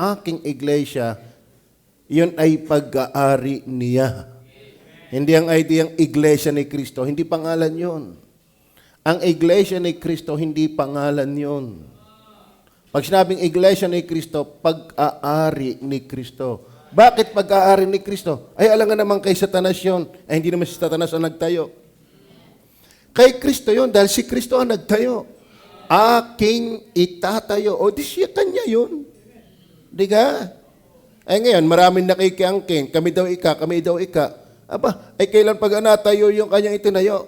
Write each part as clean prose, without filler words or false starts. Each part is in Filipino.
aking iglesia, yun ay pag-aari niya. Hindi ang ideyang iglesia ni Kristo, hindi pangalan yun. Ang iglesia ni Kristo, hindi pangalan yun. Pag sinabing iglesia ni Kristo, pag-aari ni Kristo. Bakit pag-aari ni Kristo? Ay, alangan naman kay Satanas yun. Ay, hindi naman si Satanas ang nagtayo. Kay Kristo yun, dahil si Kristo ang nagtayo. Aking itatayo. O, di siya kanya yun. Di ka? Ay ngayon, maraming nakikiangkin. Kami daw ika. Aba, ay kailan pag anatayo yung kanyang itinayo?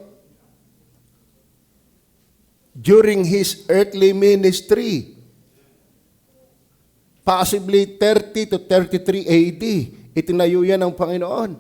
During His earthly ministry. Possibly 30 to 33 AD. Itinayo yan ng Panginoon.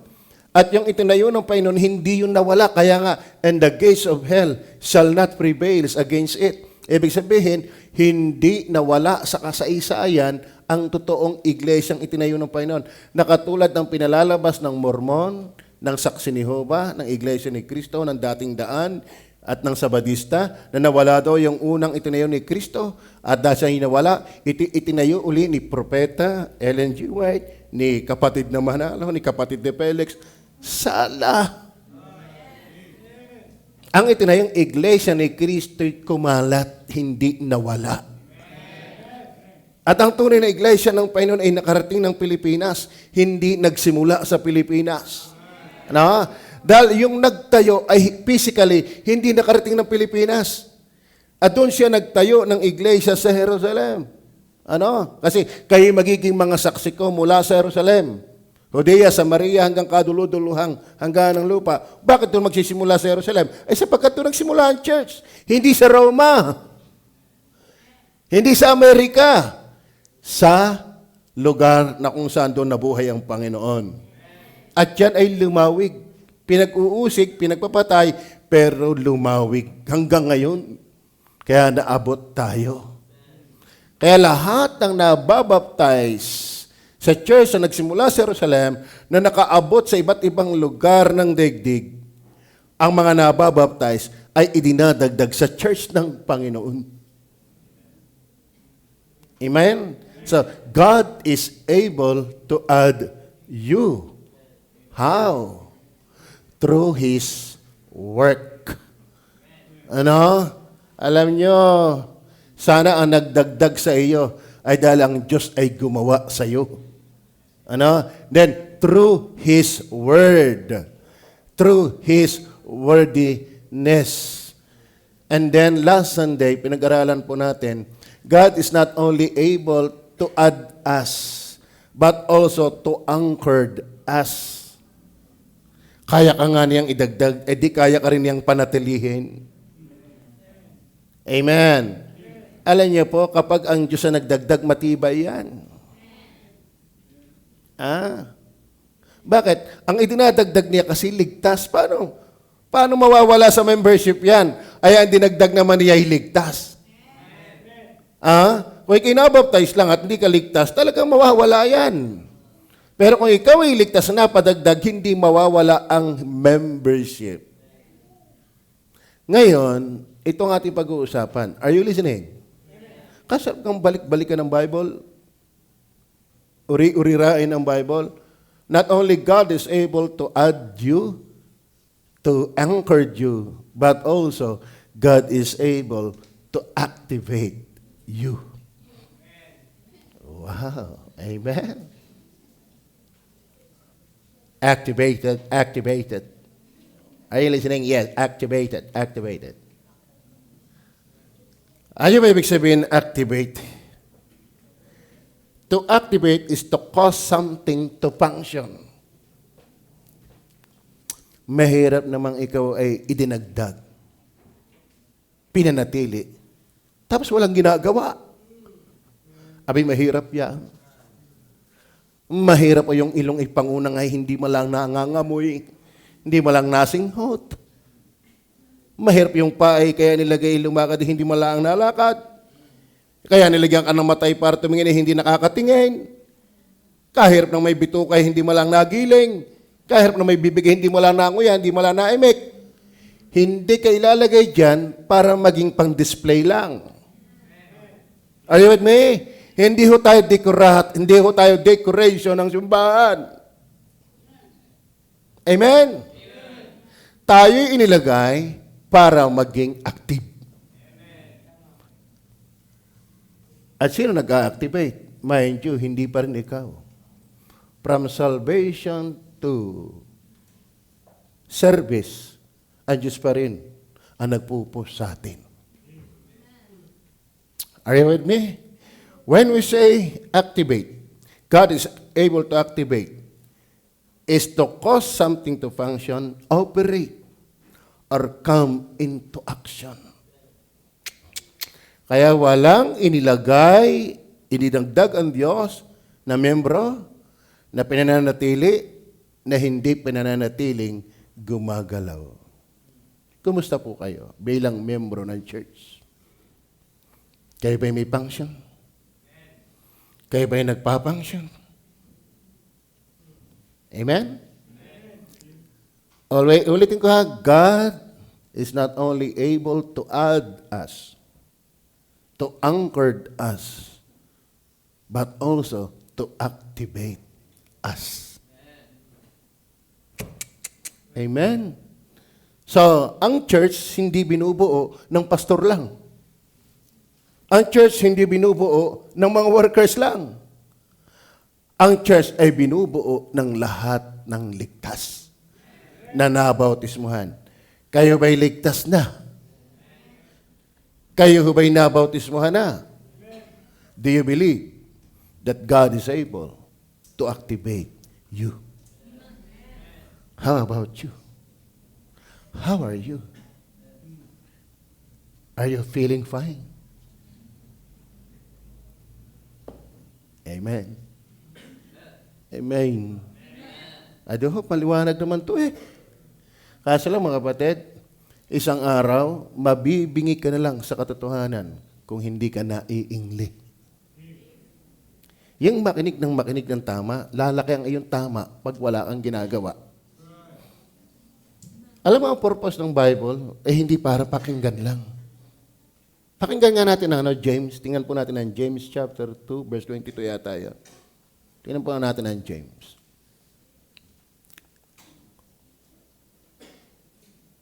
At yung itinayo ng Panginoon, hindi yun nawala. Kaya nga, and the gates of hell shall not prevail against it. Ibig sabihin, hindi nawala sa kasaysayan ang totoong iglesyang itinayo ng Panginoon. Nakatulad ng pinalalabas ng Mormon, ng Saksi ni Jehovah, ng Iglesia ni Kristo, ng Dating Daan, at ng Sabadista, na nawala daw yung unang itinayo ni Kristo, at dahil siya hinawala, itinayo uli ni Propeta Ellen G. White, ni kapatid na Manalo, ni kapatid de Felix. Sala! Ang itinayong iglesia ni Kristo kumalat, hindi nawala. At ang tunay na iglesia ng Panginoon ay nakarating ng Pilipinas, hindi nagsimula sa Pilipinas. Ano? Dahil yung nagtayo ay physically, hindi nakarating ng Pilipinas. At doon siya nagtayo ng iglesia sa Jerusalem. Ano? Kasi kayo magiging mga saksi ko mula sa Jerusalem. Judea, Samaria, hanggang kaduluduluhang hanggang ng lupa. Bakit doon magsisimula sa Jerusalem? Ay sapagkat doon nagsimula ang church. Hindi sa Roma. Hindi sa Amerika. Sa lugar na kung saan doon nabuhay ang Panginoon. At yan ay lumawig. Pinag-uusig, pinagpapatay, pero lumawig hanggang ngayon. Kaya naabot tayo. Kaya lahat ng nababaptize sa church na nagsimula sa Jerusalem, na nakaabot sa iba't ibang lugar ng daigdig, ang mga nababaptize ay idinadagdag sa church ng Panginoon. Amen? So, God is able to add you. How? Through His work. Ano? Alam nyo, sana ang nagdagdag sa iyo ay dahil ang Diyos ay gumawa sa iyo. Ano? Then, through His word. Through His wordiness. And then, last Sunday, pinag-aralan po natin, God is not only able to add us, but also to anchor us. Kaya ka nga niyang idagdag, di kaya ka rin niyang panatilihin. Amen. Alam niyo po, kapag ang Diyos na nagdagdag, matibay yan. Bakit? Ang idinadagdag niya kasi ligtas. Paano? Paano mawawala sa membership yan? Ay, ang dinagdag naman niya ay ligtas. Kung ikinabaptize lang at hindi ka ligtas, talagang mawawala yan. Pero kung ikaw ay ligtas na padagdag, hindi mawawala ang membership. Ngayon, itong ating pag-uusapan. Are you listening? Kasi kung balik-balikan ng Bible, uri-urirain ang Bible, not only God is able to add you, to anchor you, but also God is able to activate you. Wow. Amen. Activated. Are you listening? Yes, activated. Ano ba ibig sabihin activate? To activate is to cause something to function. Mahirap namang ikaw ay idinagdag, pinanatili, tapos walang ginagawa. Abi, mahirap yan. Mahirap o yung ilong ipangunang ay hindi malang nangangamoy, hindi malang nasinghot. Mahirap yung paa ay kaya nilagay lumakad, hindi malang nalakad. Kaya nilagyan ka ng matay para tumingin ay hindi nakakatingin. Kahirap ng may bituka ay hindi malang nagiling. Kahirap ng may bibig ay hindi malang nanguya, hindi malang naimik. Hindi ka ilalagay dyan para maging pang-display lang. Are you with me? Hindi ho tayo hindi ho tayo decoration ng simbahan. Amen? Tayo inilagay para maging active. At sino nag-activate? Mind you, hindi pa rin ikaw. From salvation to service, ang Diyos pa rin ang nagpupus sa atin. Are you with me? When we say activate, God is able to activate, is to cause something to function, operate, or come into action. Kaya walang inilagay, inidagdag ang Diyos na membro na pinananatili na hindi pinananatiling gumagalaw. Kumusta po kayo bilang membro ng church? Kayo ba'y may function? Kayo ba'y nagpa-function? Amen? Always, ulitin ko ha, God is not only able to add us, to anchor us, but also to activate us. Amen? So, ang church hindi binubuo ng pastor lang. Ang church hindi binubuo ng mga workers lang. Ang church ay binubuo ng lahat ng ligtas na nabautismuhan. Kayo ba'y ligtas na? Kayo ba'y nabautismuhan na? Do you believe that God is able to activate you? How about you? How are you? Are you feeling fine? Amen. Amen. I do hope maliwanag naman to eh. Kaso lang mga kapatid, isang araw, mabibingi ka na lang sa katotohanan kung hindi ka naiingli. Yung makinig ng tama, lalaki ang iyong tama pag wala kang ginagawa. Alam mo ang purpose ng Bible? Hindi para pakinggan lang. Pakinggan nga natin ang James. Tingnan po natin ang James chapter 2, verse 22 yata yan. Tingnan po natin ang James.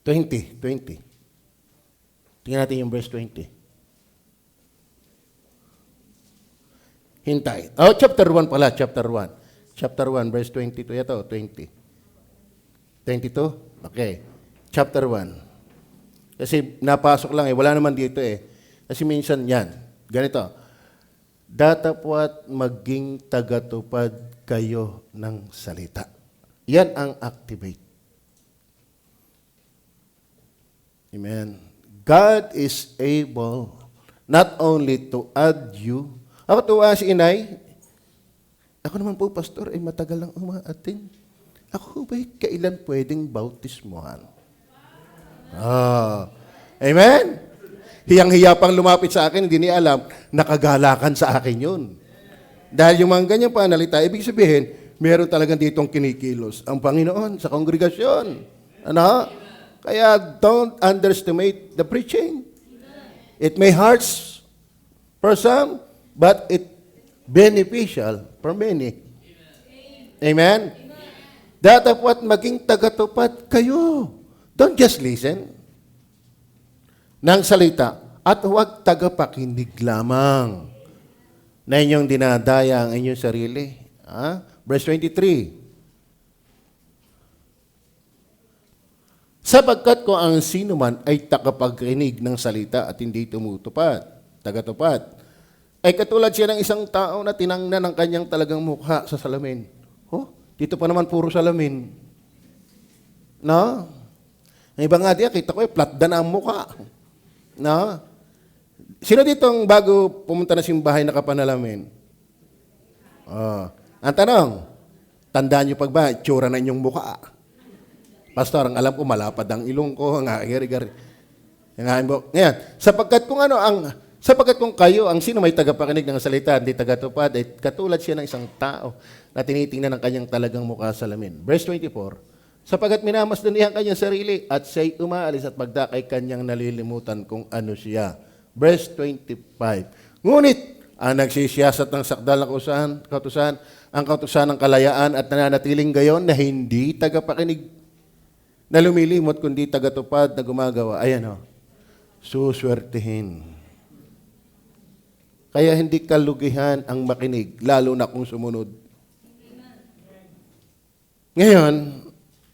20. Tingnan natin yung verse 20. Hintay. Oh, chapter 1 pala, chapter 1. Chapter 1, verse 22 yata, 20. 22? Okay. Chapter 1. Kasi napasok lang wala naman dito Kasi minsan yan, ganito, datapwat maging tagatupad kayo ng salita. Yan ang activate. Amen. God is able not only to add you. Ako tuwa si inay, ako naman po, pastor, matagal lang umaatin. Ako ba'y kailan pwedeng bautismuhan? Amen? Hiyang-hiya pang lumapit sa akin, hindi niya alam, nakagalakan sa akin yun. Dahil yung mga ganyang panalita, ibig sabihin, meron talagang ditong kinikilos ang Panginoon sa kongregasyon. Ano? Kaya don't underestimate the preaching. It may hurts for some, but it beneficial for many. Amen? Datapwat maging tagatupad kayo. Don't just listen ng salita at huwag tagapakinig lamang na inyong dinadaya ang inyong sarili. Verse 23. Sapagkat kung ang sino man ay tagapakinig ng salita at hindi tumutupad, tagatupad, ay katulad siya ng isang tao na tinangnan ng kanyang talagang mukha sa salamin. Dito pa naman puro salamin. No? Ang iba nga diya, kita ko platda na ang mukha. No? Sino ditong bago pumunta na simbahay nakapanalamin? Ang tanong, tandaan niyo pag ba, tsura na inyong mukha. Pastor, ang alam ko, malapad ang ilong ko, ang agari-gari. Ngayon, sapagkat kung kayo, ang sino may tagapakinig ng salita, hindi tagatupad, ay katulad siya ng isang tao na tinitingnan ng kanyang talagang mukha sa salamin. Verse 24, sapagkat minamasdan niya ang kanyang sarili at siya'y umaalis at magdakay kanyang nalilimutan kung ano siya. Verse 25, ngunit ang nagsisiyasat ng sakdal ng kautusan, ang kautusan ng kalayaan at nananatiling gayon na hindi tagapakinig, na lumilimot kundi tagatupad na gumagawa. Ayan o, suswertihin. Kaya hindi kalugihan ang makinig, lalo na kung sumunod. Ngayon,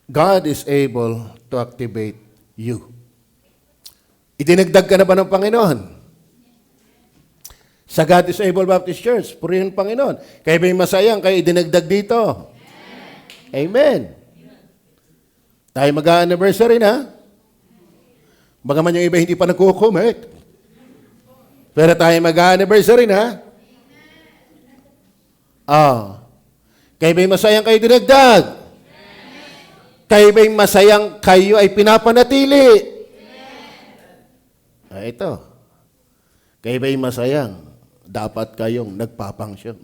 God is able to activate you. Idinagdag ka na ba ng Panginoon? Sa God is Able Baptist Church, purihin ang Panginoon. Kayo ba'y masayang kayo idinagdag dito? Amen. Tayo mag-anniversary na. Bagaman yung iba hindi pa nagkukumit. Pero tayo mag-anniversary na. Kayo ba'y masayang kayo dinagdag? Kayo ba'y masayang kayo ay pinapanatili? Ito. Kayo ba'y masayang dapat kayong nagpapangsyon?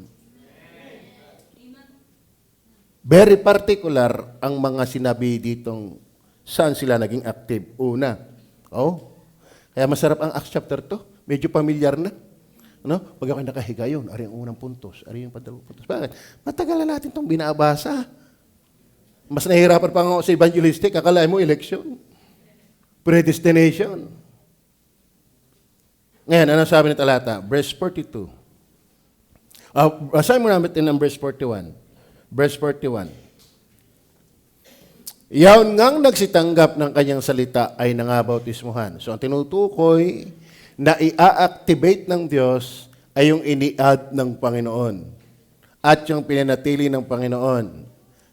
Very particular ang mga sinabi ditong saan sila naging active. Una, kaya masarap ang Acts chapter 2. Medyo familiar na. No? Pag ako'y nakahiga yun, ari ang unang puntos, ari yung padalawang puntos. Bakit? Matagal na natin itong binabasa. Mas nahihirapan pa ako sa evangelistic, akalain mo election. Predestination. Ngayon, ano sabi ng talata? Verse 42. Basahin mo namin ng verse 41. Verse 41. Yaon ngang nagsitanggap ng kanyang salita ay nangabautismuhan. So, ang tinutukoy na i-activate ng Diyos ay yung ini-add ng Panginoon at yung pinanatili ng Panginoon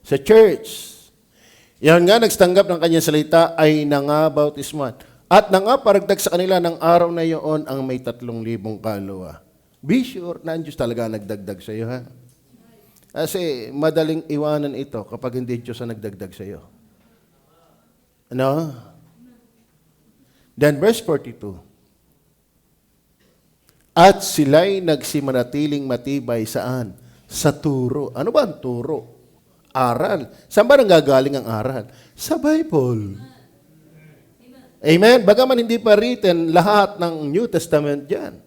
sa church. Yan nga, nagsitanggap ng kanyang salita ay nangabautismuhan. At nangaparagdag sa kanila ng araw na iyon ang may 3,000 kaluluwa. Be sure na ang Diyos talaga nagdagdag sa iyo, ha? Kasi madaling iwanan ito kapag hindi Diyos ang nagdagdag sa iyo. Ano? Then verse 42. At sila'y nagsimanatiling matibay saan? Sa turo. Ano ba ang turo? Aral. Saan ba nanggagaling ang aral? Sa Bible. Amen? Bagaman hindi pa written lahat ng New Testament dyan.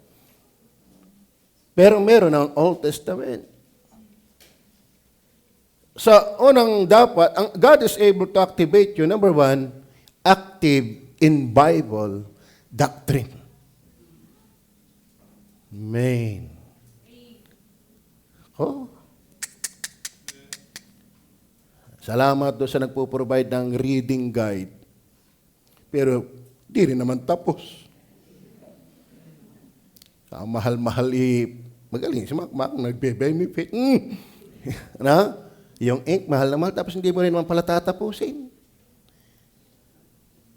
Pero meron ang Old Testament. Sa unang dapat, God is able to activate you. Number 1, active in Bible doctrine. Amen. Salamat doon sa nagpo-provide ng reading guide. Pero di rin naman tapos. Mahal-mahal magaling si Mac nagbe-benefit. Na? Yung ink, mahal na mahal, tapos hindi mo rin naman pala tatapusin.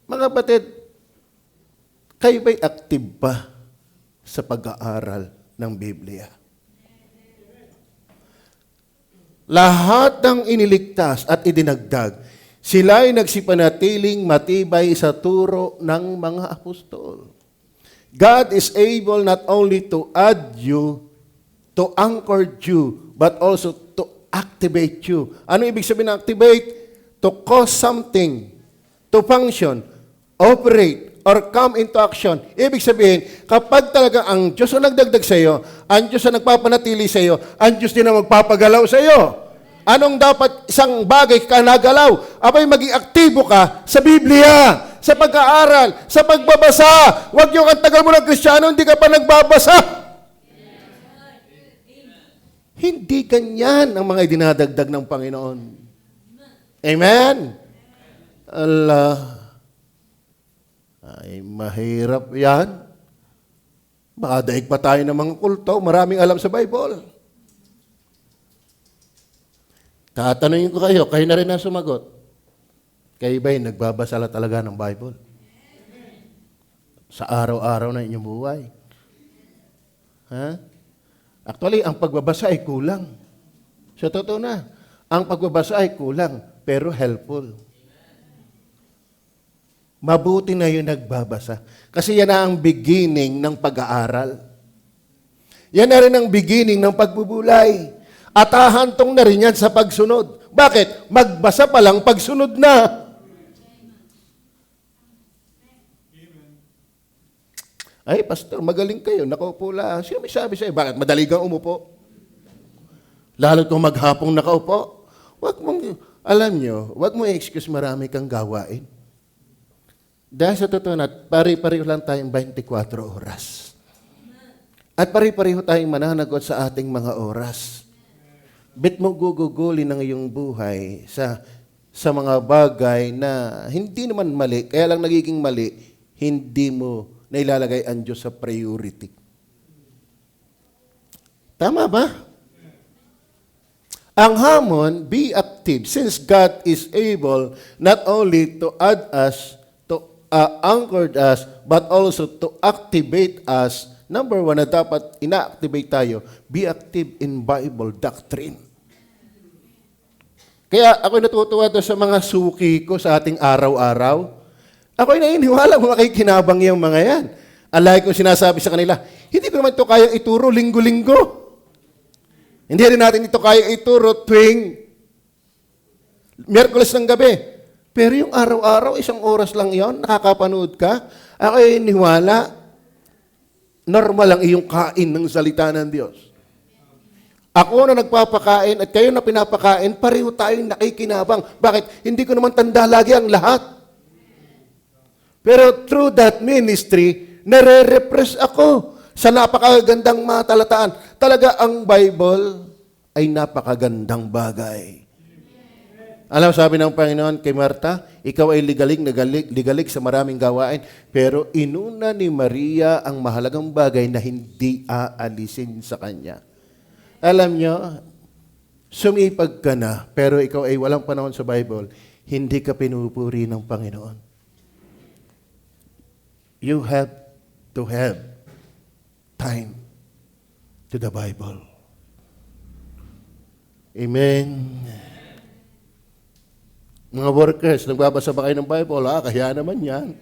Mga kapatid, kayo ba'y active pa sa pag-aaral ng Biblia? Lahat ng iniligtas at idinagdag, sila'y nagsipanatiling matibay sa turo ng mga apostol. God is able not only to add you, to anchor you, but also to activate you. Ano ibig sabihin ng activate? To cause something to function, operate, or come into action. Ibig sabihin, kapag talaga ang Diyos ang nagdagdag sa iyo, ang Diyos ang nagpapanatili sa iyo, ang Diyos din ang magpapagalaw sa iyo. Anong dapat isang bagay ka nagalaw? Abay, maging aktibo ka sa Biblia, sa pag-aaral, sa pagbabasa. Huwag yung ang tagal mo ng Kristiyano, hindi ka pa nagbabasa. Hindi ganyan ang mga dinadagdag ng Panginoon. Amen? Allah. Ay, mahirap yan. Makadaig pa tayo ng mga kulto. Maraming alam sa Bible. Tatanungin ko kayo na rin ang sumagot. Kayo ba'y nagbabasa talaga ng Bible? Sa araw-araw na inyong buhay? Ha? Actually, ang pagbabasa ay kulang. Sa totoo na, ang pagbabasa ay kulang, pero helpful. Mabuti na yung nagbabasa. Kasi yan na ang beginning ng pag-aaral. Yan na rin ang beginning ng pagbubulay. At hahantong na rin yan sa pagsunod. Bakit? Magbasa pa lang, pagsunod na. Ay, pastor, magaling kayo. Nakaupo lang. Sino may sabi sa'yo? Bakit? Madali kang umupo. Lalo kung maghapong nakaupo. Alam nyo, wag mo i-excuse marami kang gawain. Dahil sa totoo na, pari-pariho lang tayong 24 oras. At pari-pariho tayong mananagot sa ating mga oras. Bit mo gugugulin ang iyong buhay sa mga bagay na hindi naman mali, kaya lang nagiging mali, hindi mo nailalagay ang Diyos sa priority. Tama ba? Ang hamon, be active, since God is able not only to add us, to anchor us, but also to activate us. Number one na dapat ina-activate tayo, be active in Bible doctrine. Kaya ako natutuwa doon sa mga suki ko sa ating araw-araw. Ako'y naniniwala makikinabang yung mga yan. Alay ko sinasabi sa kanila, hindi ko naman ito kayang ituro linggo-linggo. Hindi rin natin ito kayang ituro tuwing Miyerkules ng gabi. Pero yung araw-araw, 1 oras lang yon, nakakapanood ka. Ako'y niwala, normal lang iyong kain ng salita ng Diyos. Ako na nagpapakain at kayo na pinapakain, pareho tayong nakikinabang. Bakit? Hindi ko naman tanda lagi ang lahat. Pero through that ministry, nare-repress ako sa napakagandang mga talataan. Talaga ang Bible ay napakagandang bagay. Alam, sabi ng Panginoon kay Marta, ikaw ay ligalig sa maraming gawain, pero inuna ni Maria ang mahalagang bagay na hindi aalisin sa kanya. Alam nyo, sumipag ka na, pero ikaw ay walang panahon sa Bible, hindi ka pinupuri ng Panginoon. You have to have time to the Bible. Amen. Mga workers, nagbabasa ba kayo ng Bible? Kaya naman yan.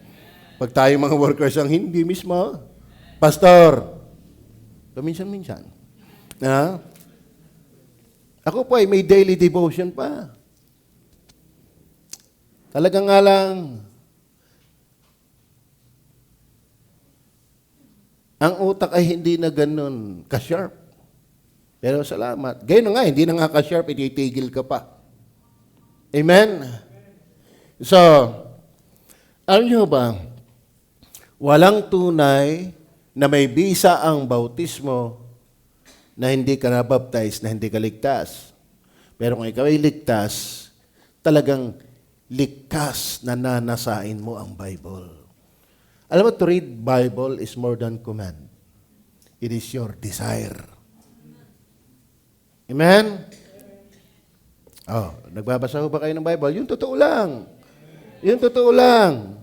Pag tayo mga workers ang hindi mismo, pastor, paminsan-minsan. Ako po ay may daily devotion pa. Talagang nga lang, ang utak ay hindi na ganun ka-sharp. Pero salamat. Gayun nga, hindi na nga ka-sharp, ititigil ka pa. Amen? So, alam nyo ba, walang tunay na may bisa ang bautismo na hindi ka nabaptize, na hindi ka ligtas. Pero kung ikaw ay ligtas, talagang likas na nanasain mo ang Bible. Alam mo, to read Bible is more than command. It is your desire. Amen? Nagbabasa ho ba kayo ng Bible? Yung totoo lang. Yung totoo lang.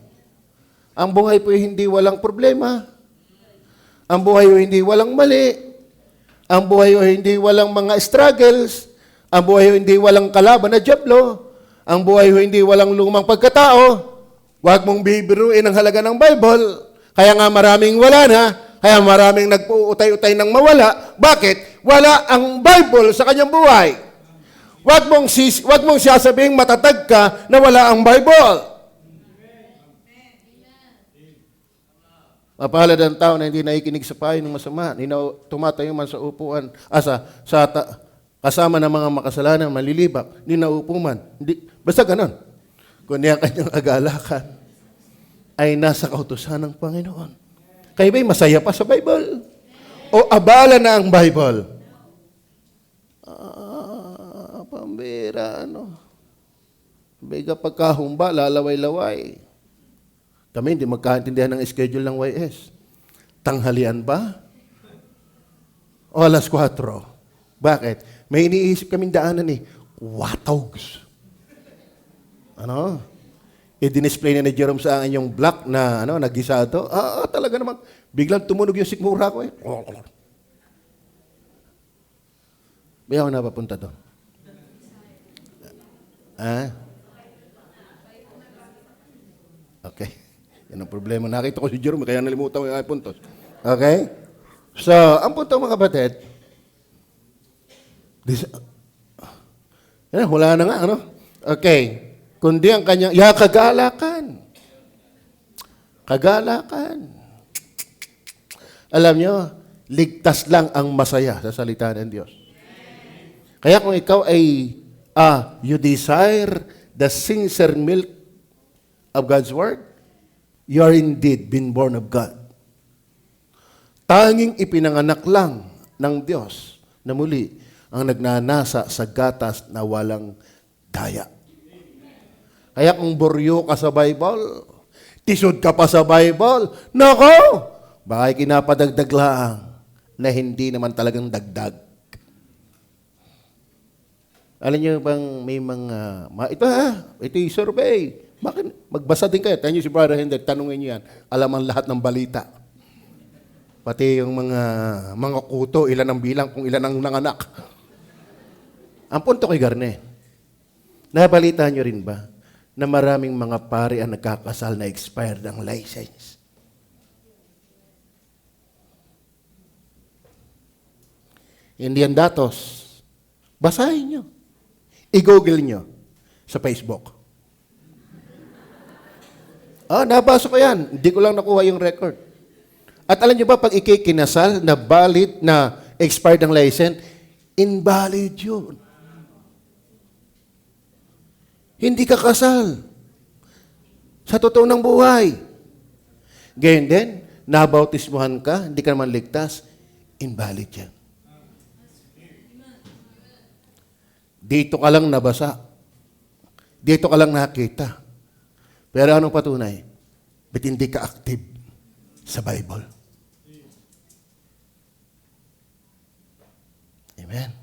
Ang buhay po hindi walang problema. Ang buhay po hindi walang mali. Ang buhay po hindi walang mga struggles. Ang buhay po hindi walang kalaban na dyablo. Ang buhay po hindi walang lumang pagkatao. Huwag mong bibiruin ang halaga ng Bible. Kaya nga maraming wala na. Kaya maraming nagpuutay-utay ng mawala. Bakit? Wala ang Bible sa kanyang buhay. Huwag mong sasabing matatag ka na wala ang Bible. Mapalad ang tao na hindi naikinig sa payo ng masama. Tumatayo man sa upuan, kasama ng mga makasalanan, malilibak, hindi naupo man. Basta ganon. Kundi ang kanyang agalakan ay nasa kautusan ng Panginoon. Kayo ba'y masaya pa sa Bible? O abala na ang Bible? Pambira, Biga pagkahumba, lalaway-laway. Kami hindi magkaintindihan ng schedule ng YS. Tanghalian ba? O alas 4? Bakit? May iniisip kaming daanan Watogs. I-display na ni Jerome sa akin yung black na nagisado. Talaga naman. Biglang tumunog yung sikmura ko May ako napapunta doon. Okay. Yan ang problema. Nakita ko si Jerome, kaya nalimutan ko yung puntos. Okay? So, ang punto mga kapatid, wala na nga, Okay. Kundi ang kanyang, kagalakan. Kagalakan. Alam nyo, ligtas lang ang masaya sa salita ng Diyos. Kaya kung ikaw ay, you desire the sincere milk of God's Word, you are indeed been born of God. Tanging ipinanganak lang ng Diyos na muli ang nagnanasa sa gatas na walang daya. Kaya kung buryo ka sa Bible, tisod ka pa sa Bible, nako, baka kinapadagdag lang na hindi naman talagang dagdag. Alam niyo bang may mga, ito yung survey. Bakit? Magbasa din kayo. Tanyo si Brother Hendrik, tanungin niyo yan. Alam ang lahat ng balita. Pati yung mga kuto, ilan ang bilang, kung ilan ang nanganak. Ang punto kay Garne, nabalita niyo rin ba na maraming mga pari ang nagkakasal na expired ang license? Hindi yan datos. Basahin nyo. I-google nyo sa Facebook. Nabasa ko yan. Hindi ko lang nakuha yung record. At alam nyo ba, pag ikikinasal na valid na expired ang license, invalid yun. Hindi ka kasal. Sa totoo ng buhay. Ganyan din, nabautismuhan ka, hindi ka naman ligtas, invalid yan. Dito ka lang nabasa. Dito ka lang nakita. Pero anong patunay? Ba't hindi ka active sa Bible? Amen.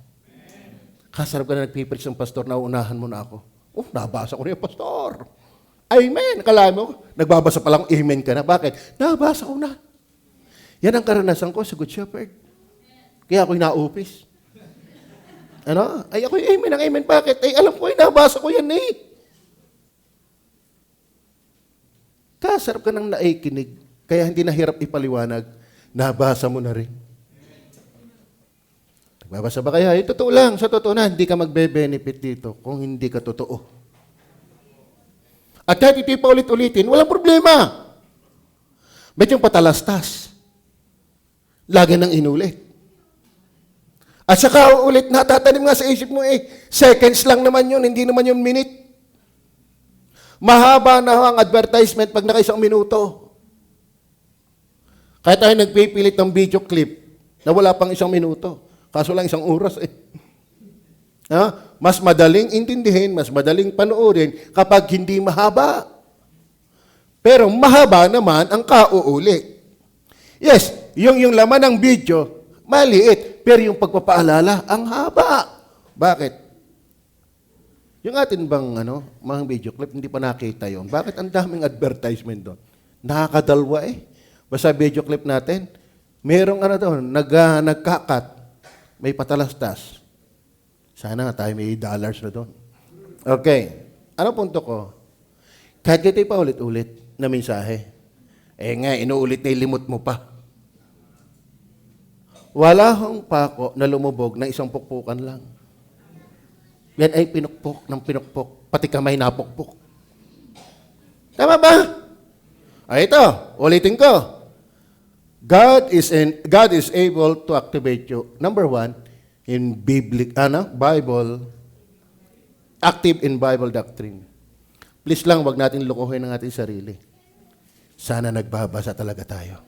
Kasarap ka na nagpipreach ng pastor, nauunahan mo na ako. Nabasa ko na yung pastor. Amen. Akala mo, nagbabasa pa lang, amen ka na. Bakit? Nabasa ko na. Yan ang karanasan ko sa Good Shepherd. Kaya ako'y naupis. Ako'y amen ang amen. Bakit? Alam ko, nabasa ko yan eh. Kasarap ka nang naikinig. Kaya hindi nahirap ipaliwanag. Nabasa mo na rin. Nagbabasa ba kaya? Totoo lang. Sa totoo na, hindi ka magbe-benefit dito kung hindi ka totoo. At kahit ito pa ulit-ulitin, walang problema. Bet yung patalastas. Lagi nang inulit. At saka ulit, natatanim nga sa isip mo seconds lang naman yun, hindi naman yun minute. Mahaba na ang advertisement pag naka-1 minuto. Kahit tayo nagpipilit ng video clip na wala pang 1 minuto. Kaso lang 1 oras eh. Mas madaling intindihin, mas madaling panoorin kapag hindi mahaba. Pero mahaba naman ang kauulit. Yes, yung laman ng video, maliit. Pero yung pagpapaalala, ang haba. Bakit? Yung atin bang mga video clip, hindi pa nakita yon. Bakit ang daming advertisement doon? Nakakadalwa eh. Basta video clip natin, merong doon, nagkakat. May patalastas. Sana nga tayo may dollars na doon. Okay. Ano punto ko? Kahit ito pa ulit-ulit na mensahe. Inuulit na ilimot mo pa. Wala hong pako na lumubog ng 1 pukpukan lang. Yan ay pinukpok ng pinukpok. Pati kamay napukpok. Tama ba? Ito, ulitin ko. God is able to activate you. Number 1, in Bible, active in Bible doctrine. Please lang, wag natin lukuhin ang ating sarili. Sana nagbabasa talaga tayo.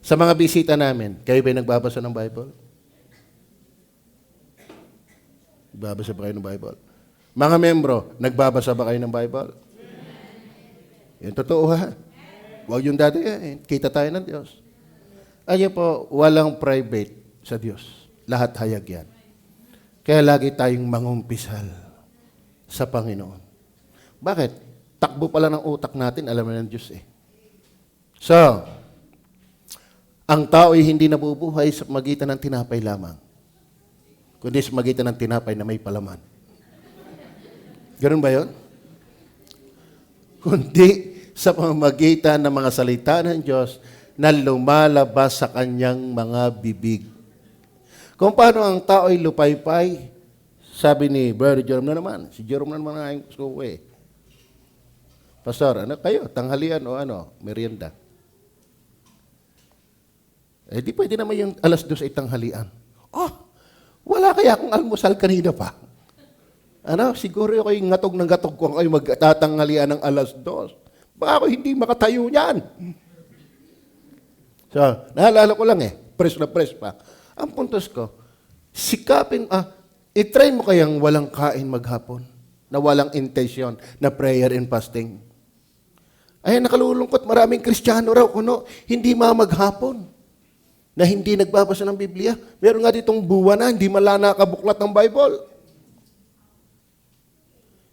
Sa mga bisita namin, kayo ba nagbabasa ng Bible? Nagbabasa ba kayo ng Bible? Mga membro, nagbabasa ba kayo ng Bible? Yung totoo ha. Huwag yung dati kita tayo ng Diyos. Ayun po, walang private sa Diyos. Lahat hayag yan. Kaya lagi tayong mangumpisal sa Panginoon. Bakit? Takbo pala ng utak natin, alam na ng Diyos eh. So, ang tao ay hindi nabubuhay sa magitan ng tinapay lamang, kundi sa magitan ng tinapay na may palaman. Ganun ba yun? Kundi sa pamamagitan ng mga salita ng Diyos na lumalabas sa kanyang mga bibig. Kung paano ang tao ay lupaypay, sabi ni Brother Jerome na naman, si Jerome na naman ang gusto ko eh. Pastor, kayo, tanghalian o merienda? Eh di pwede naman yung 2:00 ay tanghalian. Oh, wala kaya akong almusal kanina pa. Ano, siguro ako yung ngatog ng gatog kung kayo magtatanghalian ng 2:00. Baka ako hindi makatayo niyan. So, naalala ko lang press na press pa. Ang puntos ko, i-try mo kayang walang kain maghapon, na walang intention, na prayer and fasting. Ay, nakalulungkot, maraming Kristiyano raw, hindi maghapon, na hindi nagbabasa ng Biblia. Meron nga ditong buwan na, hindi man lang nakabuklat ng Bible.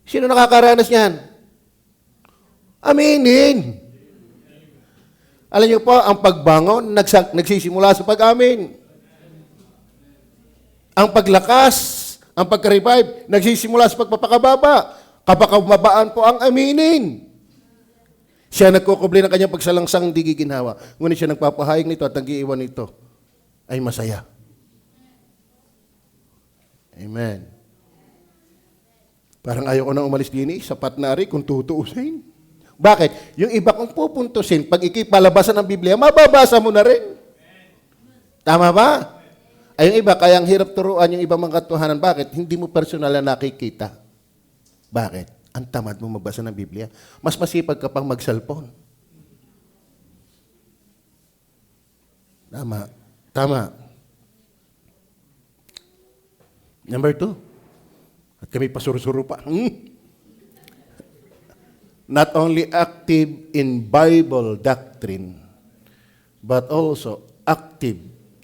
Sino nakakaranas niyan? Aminin. Alam niyo po, ang pagbangon, nagsisimula sa pag-amin. Ang paglakas, ang pagka-revive, nagsisimula sa pagpapakababa. Kapakababaan po ang aminin. Siya nagkukubli ng kanyang pagsalangsang di giginhawa. Ngunit siya nagpapahayag nito at nag-iiwan nito ay masaya. Amen. Parang ayaw ko na umalis din sapat na rin kung tutuusin. Bakit? Yung iba kong pupuntusin, pag ikipalabasan ng Biblia, mababasa mo na rin. Tama ba? Ay yung iba, kaya ang hirap turuan yung ibang mga katotohanan. Bakit? Hindi mo personal na nakikita. Bakit? Ang tamad mo magbasa ng Biblia. Mas masipag ka pang mag-cellphone. Tama. Tama. Number 2. At kami pasurusuro pa. Not only active in Bible doctrine, but also active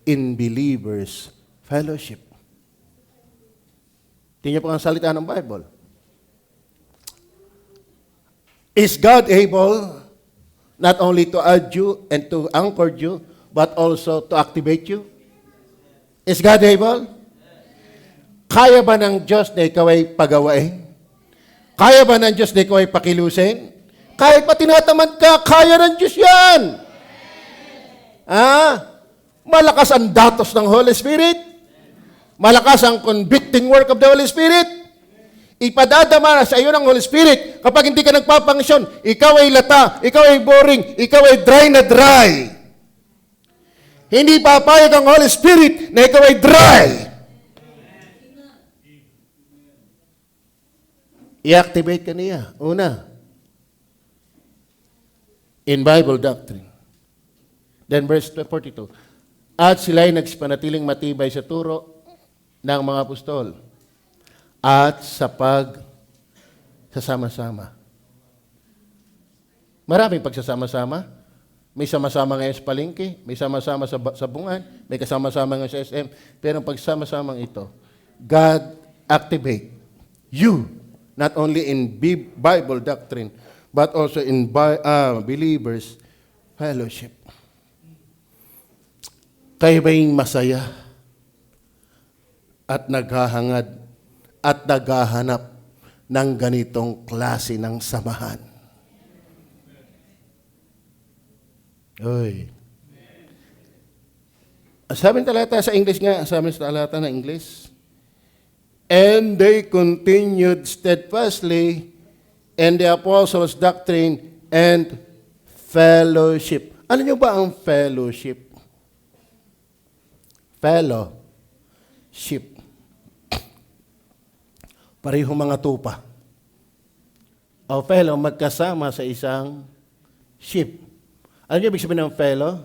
in believers' fellowship. Tingnan po ang salita ng Bible. Is God able not only to add you and to anchor you, but also to activate you? Is God able? Kaya ba ng Diyos na ikaw ay pagawain? Kaya ba ng Diyos na ikaw ay pakilusin? Kahit pa tinatamad ka, kaya ng Diyos yan. Malakas ang datos ng Holy Spirit. Malakas ang convicting work of the Holy Spirit. Ipadadama sa iyo ng Holy Spirit. Kapag hindi ka nagpapangsyon, ikaw ay lata, ikaw ay boring, ikaw ay dry na dry. Hindi papayag ang Holy Spirit na ikaw ay dry. I-activate ka niya. Una, in Bible doctrine. Then verse 42. At sila'y nagsipanatiling matibay sa turo ng mga apostol at sa pagsasama-sama. Maraming pagsasama-sama. May sama-sama ngayon sa palengke, may sama-sama sa bungan, may kasama-sama ngayon sa SM. Pero ang pagsama-samang ito, God activate you, not only in Bible doctrine, but also in believers' fellowship. Kayo ba'y masaya at naghahangad at naghahanap ng ganitong klase ng samahan? Oy. Sabi ng talata sa English nga, sabi ng talata na English, and they continued steadfastly in the apostles' doctrine and fellowship. Alam niyo ba ang fellowship? Fellowship. Parehong mga tupa. O fellow, magkasama sa isang ship. Ano yung ibig sabihin ng fellow?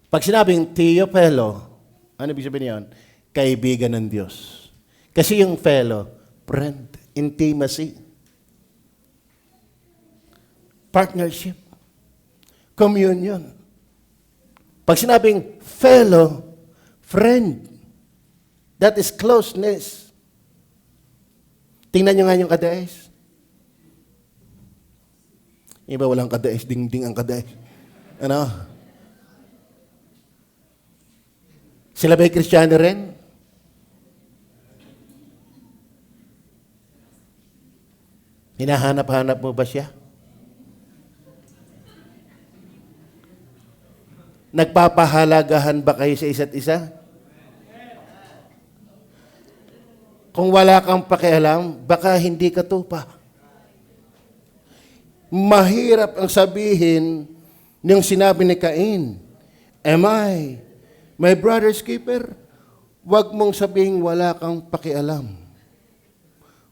Pag sinabing Theo fellow, ano ibig sabihin yun? Kaibigan ng Diyos. Kasi yung fellow, friend, intimacy, partnership, communion. Pag sinabing fellow, friend, that is closeness. Tingnan nyo nga yung kadaes. Iba walang kadaes, ding-ding ang kadaes. Ano? Sila ba'y Kristiyano rin? Hinahanap-hanap mo ba siya? Nagpapahalagahan ba kayo sa isa't isa? Kung wala kang pakialam, baka hindi ka tupa. Mahirap ang sabihin Nung sinabi ni Cain, am I my brother's keeper? Huwag mong sabihin wala kang pakialam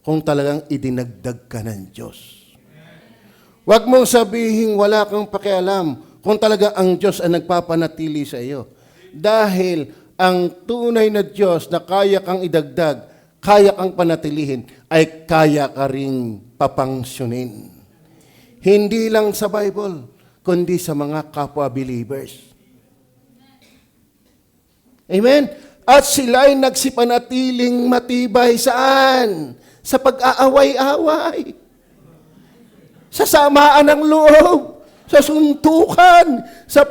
kung talagang idinagdag ka ng Diyos. Huwag mong sabihin wala kang pakialam kung talaga ang Diyos ang nagpapanatili sa iyo. Dahil ang tunay na Diyos na kaya kang idagdag, kaya kang panatilihin, ay kaya ka ring papangsyonin. Hindi lang sa Bible, kundi sa mga kapwa-believers. Amen? At sila'y nagsipanatiling matibay saan? Sa pag-aaway-away. Sa samaan ng loob. Sa suntukan. Sa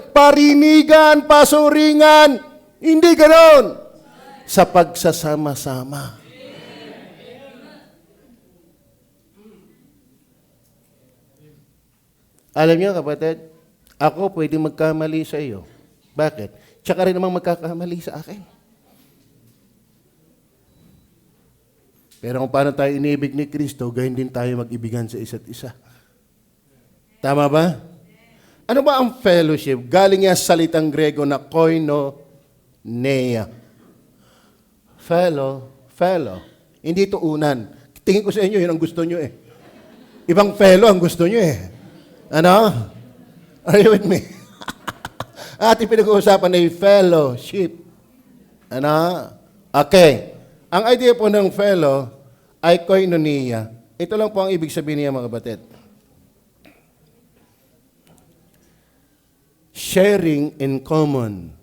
parinigan, pasuringan. Hindi ganon. Sa pagsasama-sama. Alam niyo, kapatid, ako pwede magkamali sa iyo. Bakit? Tsaka rin namang magkakamali sa akin. Pero kung paano tayo inibig ni Kristo, gayon din tayo mag-ibigan sa isa't isa. Tama ba? Ano ba ang fellowship? Galing nga sa salitang Grego na koinonia. Fellow. Hindi ito unan. Tingin ko sa inyo, yun ang gusto nyo eh. Ibang fellow ang gusto nyo eh. Ano? Are you with me? Ating pinag-uusapan ay fellowship. Ano? Okay. Ang idea po ng fellow ay koinonia. Ito lang po ang ibig sabihin niya, mga kapatid. Sharing in common.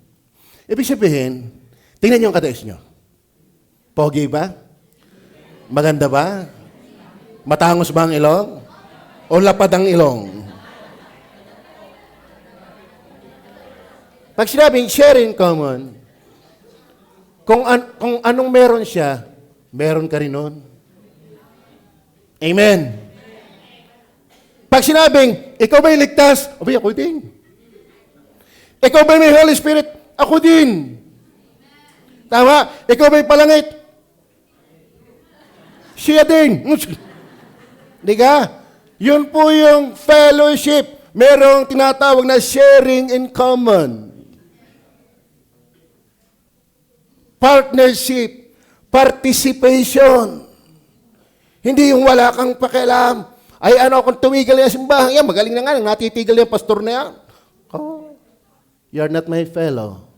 Ibig sabihin, tingnan niyo ang kataas niyo. Pogi ba? Maganda ba? Matangos ba ang ilong? O lapad ang ilong? Pag sinabing share in common, kung anong meron siya, meron ka rin nun. Amen. Pag sinabing, ikaw ba'y ligtas? Abay, ako din. Ikaw ba'y may Holy Spirit? Ako din. Tama? Ikaw ba'y palangit? Siya din. Di ka? Yun po yung fellowship. Merong tinatawag na sharing in common. Partnership, participation. Hindi yung wala kang pakialam. Ay ano, kung tumigil yung simbahan, yan, magaling na nga, natitigil yung pastor na yan. Oh, you're not my fellow.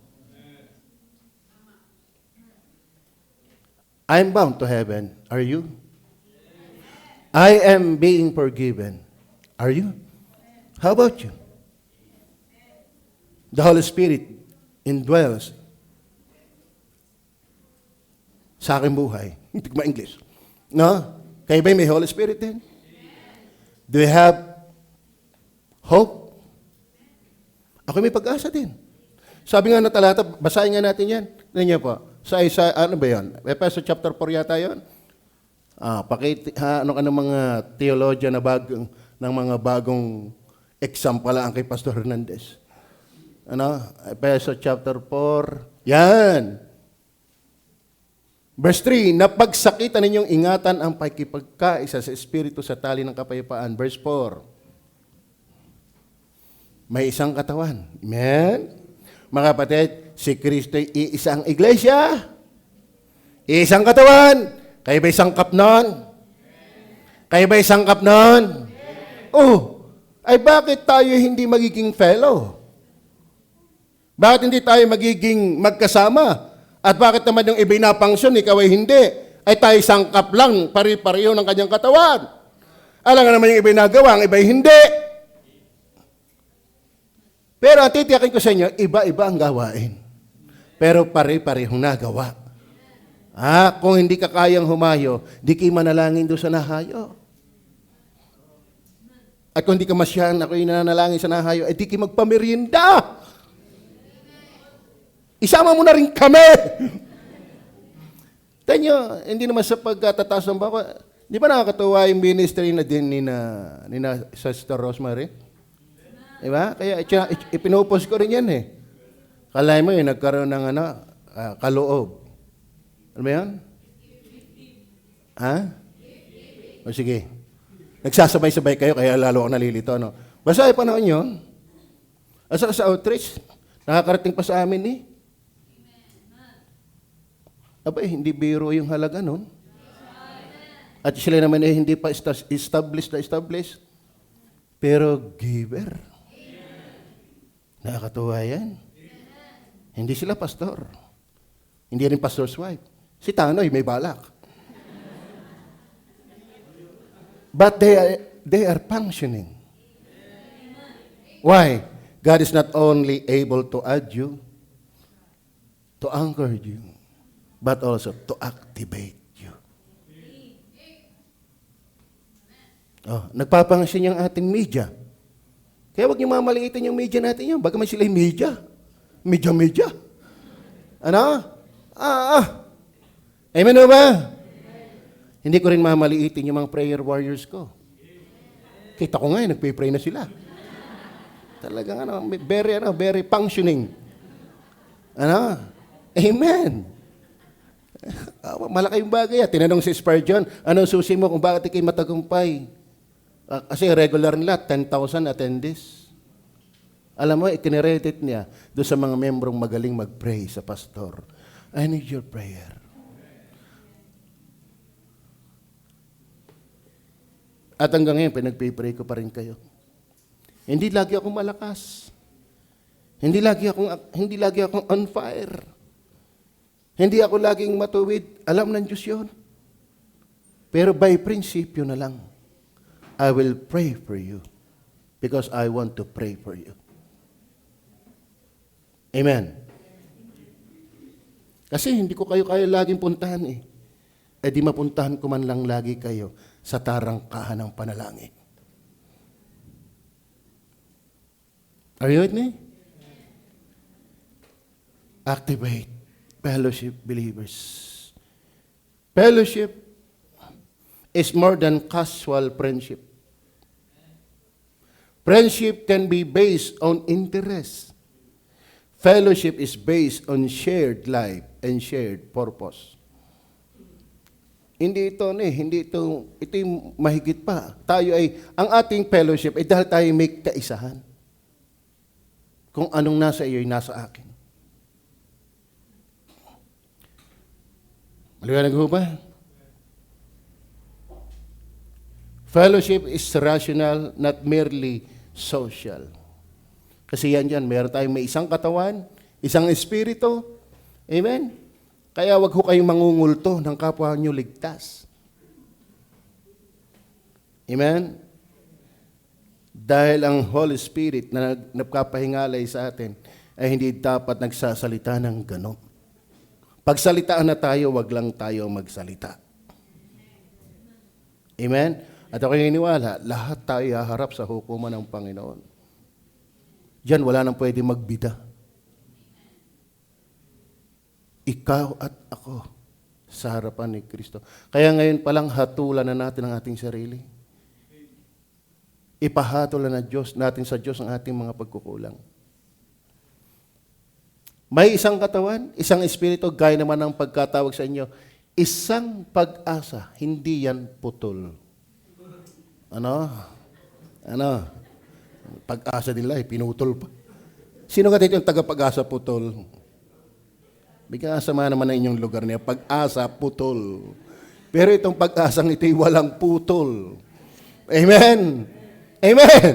I'm bound to heaven. Are you? I am being forgiven. Are you? How about you? The Holy Spirit indwells sa aking buhay. Hindi ko ma-English. No? Kayo ba may Holy Spirit din? Do you have hope? Ako may pag-asa din. Sabi nga na talata, basahin nga natin yan. Nandiyan po. Sa isa, ano ba yun? Efeso chapter 4 yata yun? Ano ka ng mga theologian na ng mga bagong example lang kay Pastor Hernandez. Ano? Efeso chapter 4. Yan. Verse 3, napagsakitan ninyong ingatan ang pakikipagkaisa sa Espiritu sa tali ng kapayapaan. Verse 4, may isang katawan. Amen? Mga kapatid, si Kristo ay iisang iglesia. Iisang katawan. Kayo ba isang kap nun? Kayo ba isang kap nun? Oh, ay bakit tayo hindi magiging fellow? Bakit hindi tayo magiging magkasama? At bakit naman yung iba'y napangsyon, ikaw ay hindi? Ay tayo sangkap lang, pari-pariyo ng kanyang katawan. Alam nga naman yung iba'y nagawa, ang iba'y hindi. Pero ang titiyakin ko sa inyo, iba-iba ang gawain. Pero pari-parihong nagawa. Kung hindi ka kayang humayo, di kayo manalangin doon sa nahayo. At kung hindi ka masyahan, ako'y nanalangin sa nahayo, ay di kayo magpamerienda. Isama mo na rin kami. Tanyo, hindi naman sa pagkatataas ng bako. Di ba nakakatuwa yung ministry na din ni Sister Rosemary? Di ba? Kaya ipinupos ko rin yan eh. Kalay mo yun, nagkaroon ng kaloob. Ano ba yan? Ha? O sige. Nagsasabay-sabay kayo, kaya lalo ako nalilito. No? Basta ay panahon yun. Asa sa outreach, nakakarating pa sa amin eh. Abay, hindi biro yung halaga nun. At sila naman eh, hindi pa established. Pero giver. Nakakatuwa yan. Hindi sila pastor. Hindi rin pastor's wife. Si Tanoy may balak. But they are functioning. Why? God is not only able to add you, to anchor you, but also to activate you. Oh, nagpapansin yung ating media. Kaya huwag niyo mamaliitin yung media natin yun. Baka may sila yung media. Media. Ano? Amen o ba? Hindi ko rin mamaliitin yung mga prayer warriors ko. Kita ko nga, nagpipray na sila. Talagang very functioning. Amen. Malaking bagay. Tinanong si Spurgeon, anong susi mo kung bakit ikay matagumpay? Kasi regular nila, 10,000 attendees. Alam mo, itinirated niya doon sa mga membrong magaling mag-pray sa pastor. I need your prayer. At hanggang ngayon, pinagpipray ko pa rin kayo. Hindi lagi akong malakas. Hindi lagi akong on fire. Hindi ako laging matuwid. Alam ng Diyos yun. Pero by prinsipyo na lang, I will pray for you because I want to pray for you. Amen. Kasi hindi ko kayo laging puntahan eh. Eh di mapuntahan ko man lang lagi kayo sa tarangkahan ng panalangin. Are you with me? Activate fellowship believers. Fellowship is more than casual friendship. Friendship can be based on interest. Fellowship is based on shared life and shared purpose. Hindi ito yung mahigit pa. Ang ating fellowship ay dahil tayo may kaisahan. Kung anong nasa iyo ay nasa akin. Maliwanag ho ba? Fellowship is rational, not merely social. Kasi yan, meron tayong may isang katawan, isang espiritu. Amen? Kaya wag ho kayong mangungulto ng kapwa nyo ligtas. Amen? Dahil ang Holy Spirit na nagpapahingalay sa atin ay hindi dapat nagsasalita ng ganon. Pagsalitaan na tayo, wag lang tayo magsalita. Amen? At ako naniniwala, lahat tayo haharap sa hukuman ng Panginoon. Diyan wala nang pwede magbida. Ikaw at ako sa harapan ni Kristo. Kaya ngayon palang hatulan na natin ang ating sarili. Ipahatol na natin sa Diyos ang ating mga pagkukulang. May isang katawan, isang espiritu, gaya naman ng pagkatawag sa inyo, isang pag-asa, hindi yan putol. Ano? Pag-asa nila, pinutol pa. Sino ka dito yung taga-pag-asa putol? Bigyan sama naman ng inyong lugar niya. Pag-asa, putol. Pero itong pag-asang ito'y walang putol. Amen? Amen?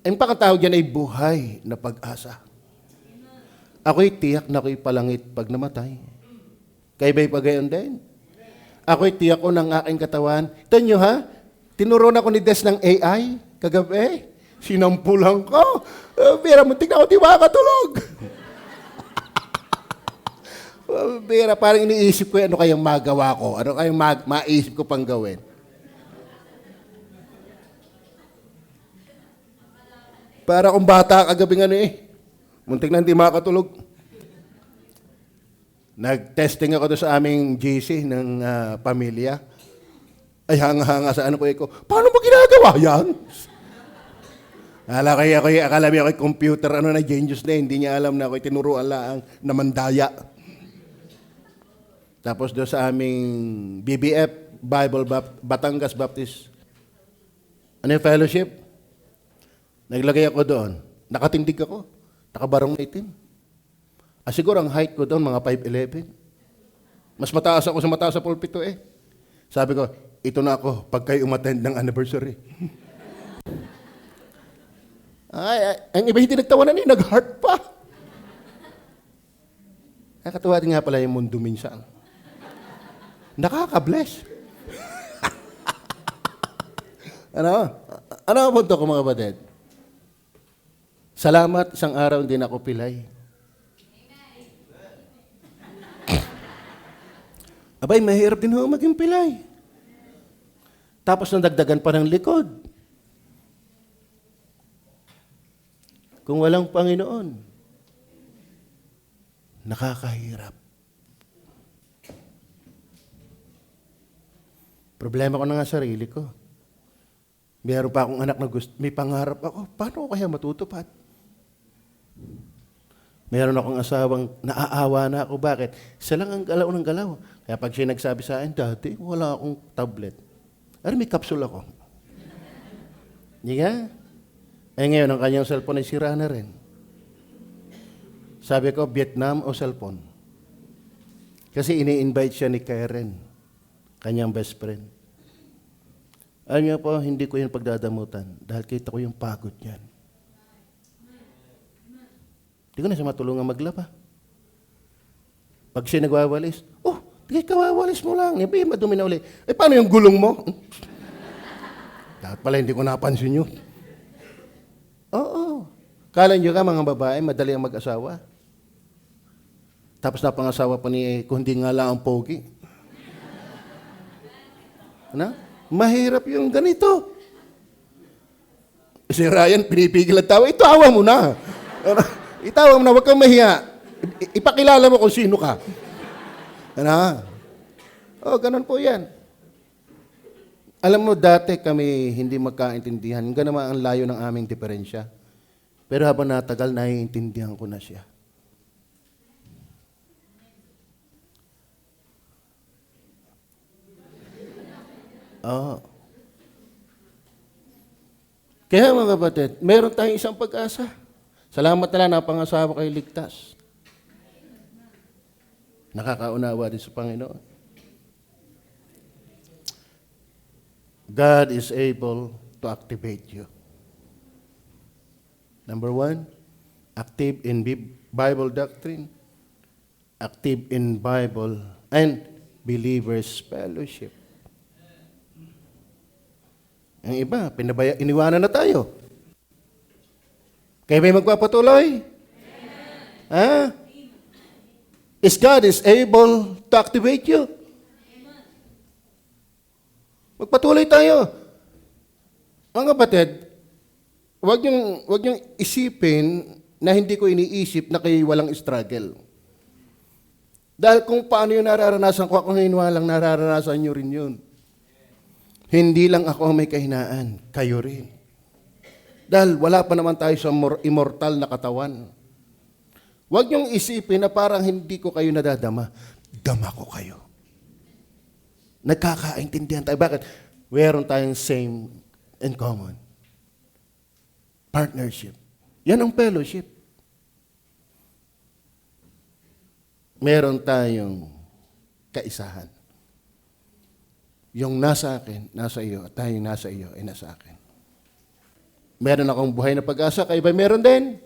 Ang pakatawag dyan ay buhay na pag-asa. Ako'y tiyak na ako'y palangit pag namatay. Kayo ba'y pagayon din? Ako'y tiyak ko ng aking katawan. Ito nyo ha? Tinuruan ako ni Des ng AI kagabi. Sinampulan ko. Bira, muntik na ako di makakatulog. Bira, parang iniisip ko ano kayang magawa ko. Ano kayang maisip ko pang gawin. Para kung bata kagabi nga muntik na hindi makakatulog. Nag-testing ako doon sa aming GC ng pamilya. Ay, hanga-hanga sa ano ko. Paano mo ginagawa yan? Akala mo ako'y computer, na genius na, hindi niya alam na ako'y tinuruan lang na mandaya. Tapos doon sa aming BBF, Batangas Baptist, fellowship? Naglagay ako doon. Nakatindig ako. Nakabarong na itim. Siguro ang height ko doon, mga 5'11". Mas mataas ako sa mataas sa pulpito eh. Sabi ko, ito na ako pag kayo umattend ng anniversary. Ang iba hindi nagtawanan eh, nag-heart pa. Nakakatuwa din nga pala yung mundo minsan. Nakaka-bless. Ano ang punto ko mga kapatid? Salamat, isang araw hindi na ako pilay. Abay, mahirap din ho maging pilay. Tapos nandagdagan pa ng likod. Kung walang Panginoon, nakakahirap. Problema ko na nga sarili ko. Meron pa akong anak na gusto, may pangarap ako. Paano ko kaya matutupad? Meron akong asawang naaawa na ako. Bakit? Isa lang ang galaw ng galaw. Kaya pag siya nagsabi sa akin, Daddy, wala akong tablet. May capsule ako. Hindi nga? Ngayon, ang kanyang cellphone ay sira na rin. Sabi ko, Vietnam o cellphone? Kasi ini-invite siya ni Karen, kanyang best friend. Alam niyo po, hindi ko yun pagdadamutan dahil kita ko yung pagod niyan. Hindi ko na siya matulungan maglaba. Pag siya nagwawalis, di kawawalis mo lang. Madumi na uli. Paano yung gulong mo? Dapat pala hindi ko napansin yun. Oo. Kala niyo ka mga babae, madali ang mag-asawa. Tapos napangasawa pa ni, kung hindi nga lang ang pogi. Ano? Mahirap yung ganito. Si Ryan, pinipigil ang tawa. Itawa mo na. Itawa mo na, huwag kang mahiya. Ipakilala mo kung sino ka. Ano? Ganun po yan. Alam mo, dati kami hindi magkaintindihan. Ganun naman ang layo ng aming diferensya. Pero habang natagal, naiintindihan ko na siya. Kaya mga kapatid, meron tayong isang pag-asa. Salamat na lang na pangasawa kayo ligtas. Nakakaunawa din sa Panginoon. God is able to activate you. Number 1, active in Bible doctrine, active in Bible and believers fellowship. Ang iba, iniwanan na tayo. Kayo may magpapatuloy? Is God is able to activate you? Magpatuloy tayo. Mga kapatid, huwag niyong isipin na hindi ko iniisip na kayo walang struggle. Dahil kung paano yung nararanasan ko, ako ngayon walang nararanasan nyo rin yun. Hindi lang ako ang may kahinaan, kayo rin. Dahil wala pa naman tayo sa immortal na katawan. Huwag niyong isipin na parang hindi ko kayo nadadama. Dama ko kayo. Nagkakaintindihan tayo. Bakit? Meron tayong same and common. Partnership. Yan ang fellowship. Meron tayong kaisahan. Yung nasa akin, nasa iyo, at tayong nasa iyo, ay nasa akin. Meron akong buhay na pag-asa, kayo ba meron din?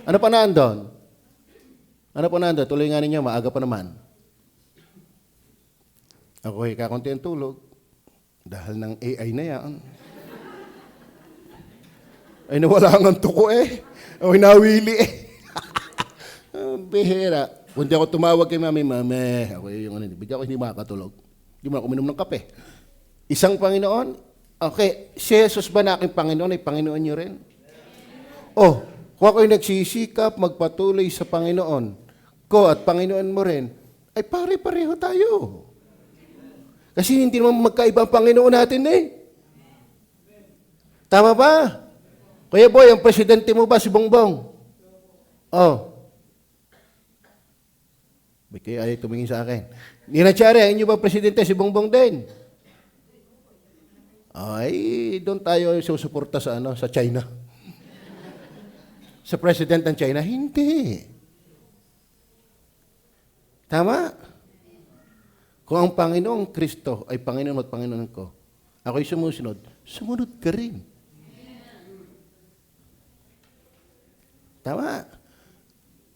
Ano pa naandun? Ano pa naandun? Tuloy nga ninyo, maaga pa naman. Ako ay kakunti ang tulog. Dahil ng AI na yan. Ay nawala ang tuko eh. Ay nawili eh. Bihira. Kung di ako tumawag kay mami, ako yung ano, bigyan ko hindi makakatulog. Hindi mo ako minom ng kape. Isang Panginoon, okay, si Jesus ba na aking Panginoon ay Panginoon niyo rin? Kung ako'y nagsisikap, magpatuloy sa Panginoon ko at Panginoon mo rin, ay pare-pareho tayo. Kasi hindi naman magkaiba ang Panginoon natin eh. Tama ba? Kuya Boy, ang presidente mo ba si Bongbong? Kaya ay tumingin sa akin. Nina Chari, ang inyo ba presidente si Bongbong din? Ay, doon tayo susuporta sa China. sa president ng China? Hindi. Tama? Kung ang Panginoong Kristo ay Panginoon at Panginoon ko, ako'y sumusunod, sumunod ka rin. Tama?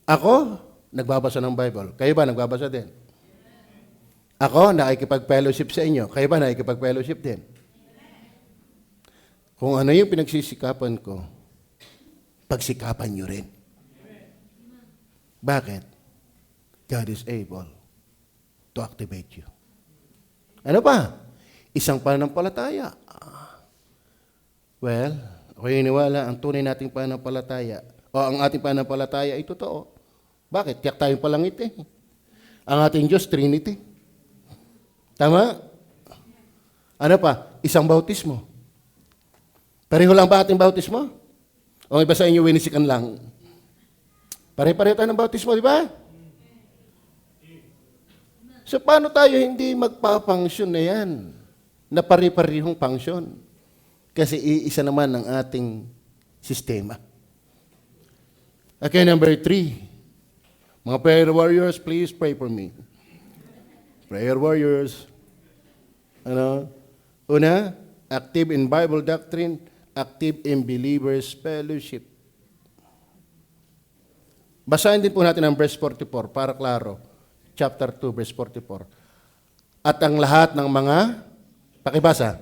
Ako, nagbabasa ng Bible. Kayo ba, nagbabasa din? Ako, nakikipag-fellowship sa inyo. Kayo ba, nakikipag-fellowship din? Kung ano yung pinagsisikapan ko, pagsikapan nyo rin. Bakit? God is able to activate you. Ano pa? Isang pananampalataya. Well, ako iniwala, ang tunay nating pananampalataya, o ang ating pananampalataya ay totoo. Bakit? Tiyak tayong palangit eh. Ang ating Diyos, Trinity. Tama? Ano pa? Isang bautismo. Pareho lang ba ating bautismo? O iba sa inyo, winisikan lang? Pare-pareho tayo ng bautismo, di ba? So, paano tayo hindi magpapangsyon na yan? Na pare-parehong pangsyon. Kasi iisa naman ang ating sistema. Okay, number 3. Mga prayer warriors, please pray for me. Prayer warriors. Ano? Una, active in Bible doctrine, active in believers fellowship. Basahin din po natin ang verse 44 para klaro. Chapter 2, verse 44. At ang lahat ng mga, pakibasa.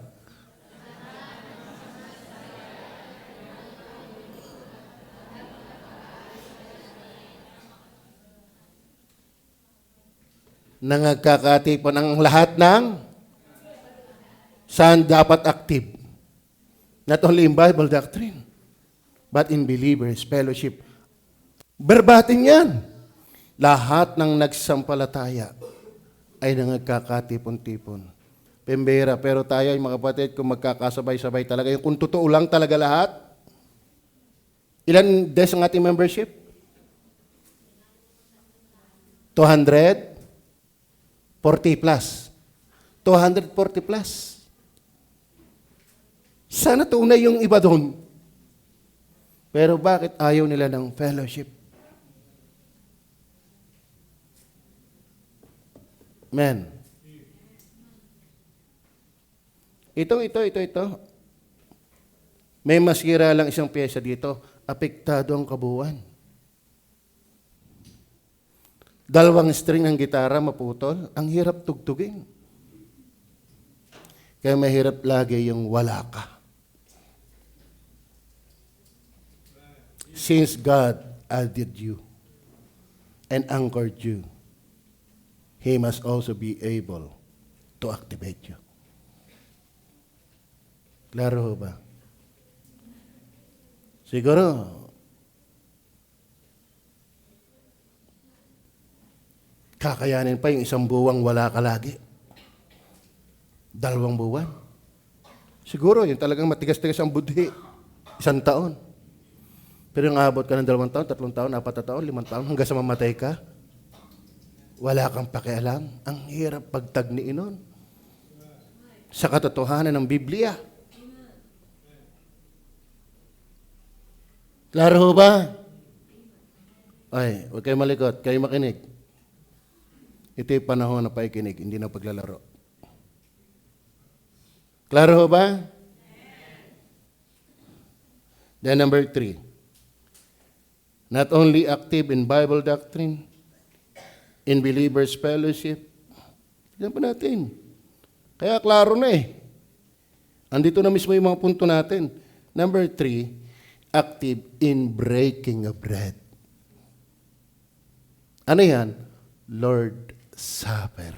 Nangagkakatipon ang lahat ng saan dapat active. Not only in Bible doctrine, but in believers fellowship. Berbatin yan. Lahat ng nagsampalataya ay nangagkakatipon-tipon. Pembera, pero tayo ay mga kapatid, kung magkakasabay-sabay talaga, yung kung totoo lang talaga lahat, ilan days ang ating membership? 240 plus. 240 plus. Sana tunay yung iba doon. Pero bakit ayaw nila ng fellowship? Amen. Ito. May masira lang isang pyesa dito. Apektado ang kabuuan. 2 string ng gitara maputol. Ang hirap tugtugin. Kaya mahirap lagi yung wala ka. Since God added you and anchored you, He must also be able to activate you. Klaro ba? Siguro, kakayanin pa yung isang buwang wala ka lagi. 2 buwan. Siguro, yung talagang matigas-tigas ang budhi. 1 taon. Pero yung abot ka ng 2 taon, 3 taon, 4 taon, 5 taon, hanggang sa mamatay ka, wala kang pakialam. Ang hirap pagtagniin nun. Sa katotohanan ng Biblia. Klaro ba? Ay, huwag kayo malikot, kayo makinig. Ito yung panahon na paikinig, hindi na paglalaro. Klaro ba? Then number 3. Not only active in Bible doctrine, in believers fellowship. Yan pa natin. Kaya klaro na eh. Andito na mismo yung mga punto natin. Number 3, active in breaking of bread. Ano yan? Lord Supper.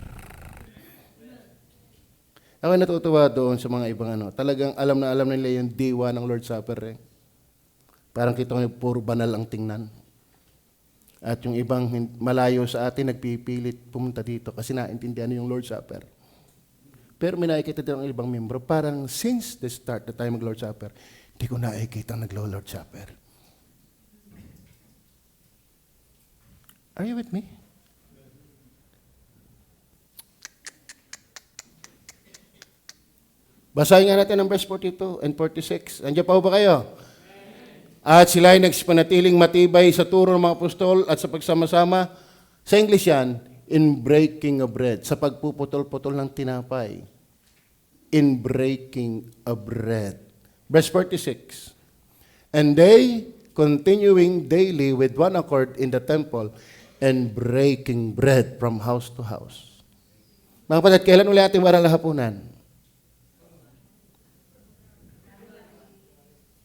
Ako natutuwa doon sa mga ibang talagang alam na nila yung diwa ng Lord Supper eh. Parang kita ko puro banal ang tingnan. At yung ibang malayo sa atin, nagpipilit pumunta dito kasi naintindihan yung Lord's Supper. Pero may nakikita din ang ibang membro, parang since the start na tayo mag-Lord's Supper, hindi ko nakikita nag-Lord's Supper. Are you with me? Basahin nga natin ang verse 42 and 46. Andiyan pa ba kayo? At sila ay nagsipanatiling matibay sa turo ng mga apostol at sa pagsama-sama. Sa English yan, in breaking of bread, sa pagpuputol-putol ng tinapay. In breaking of bread. Verse 46. And they, continuing daily with one accord in the temple, and breaking bread from house to house. Mga kapatid, kailan ulit ating waral na hapunan?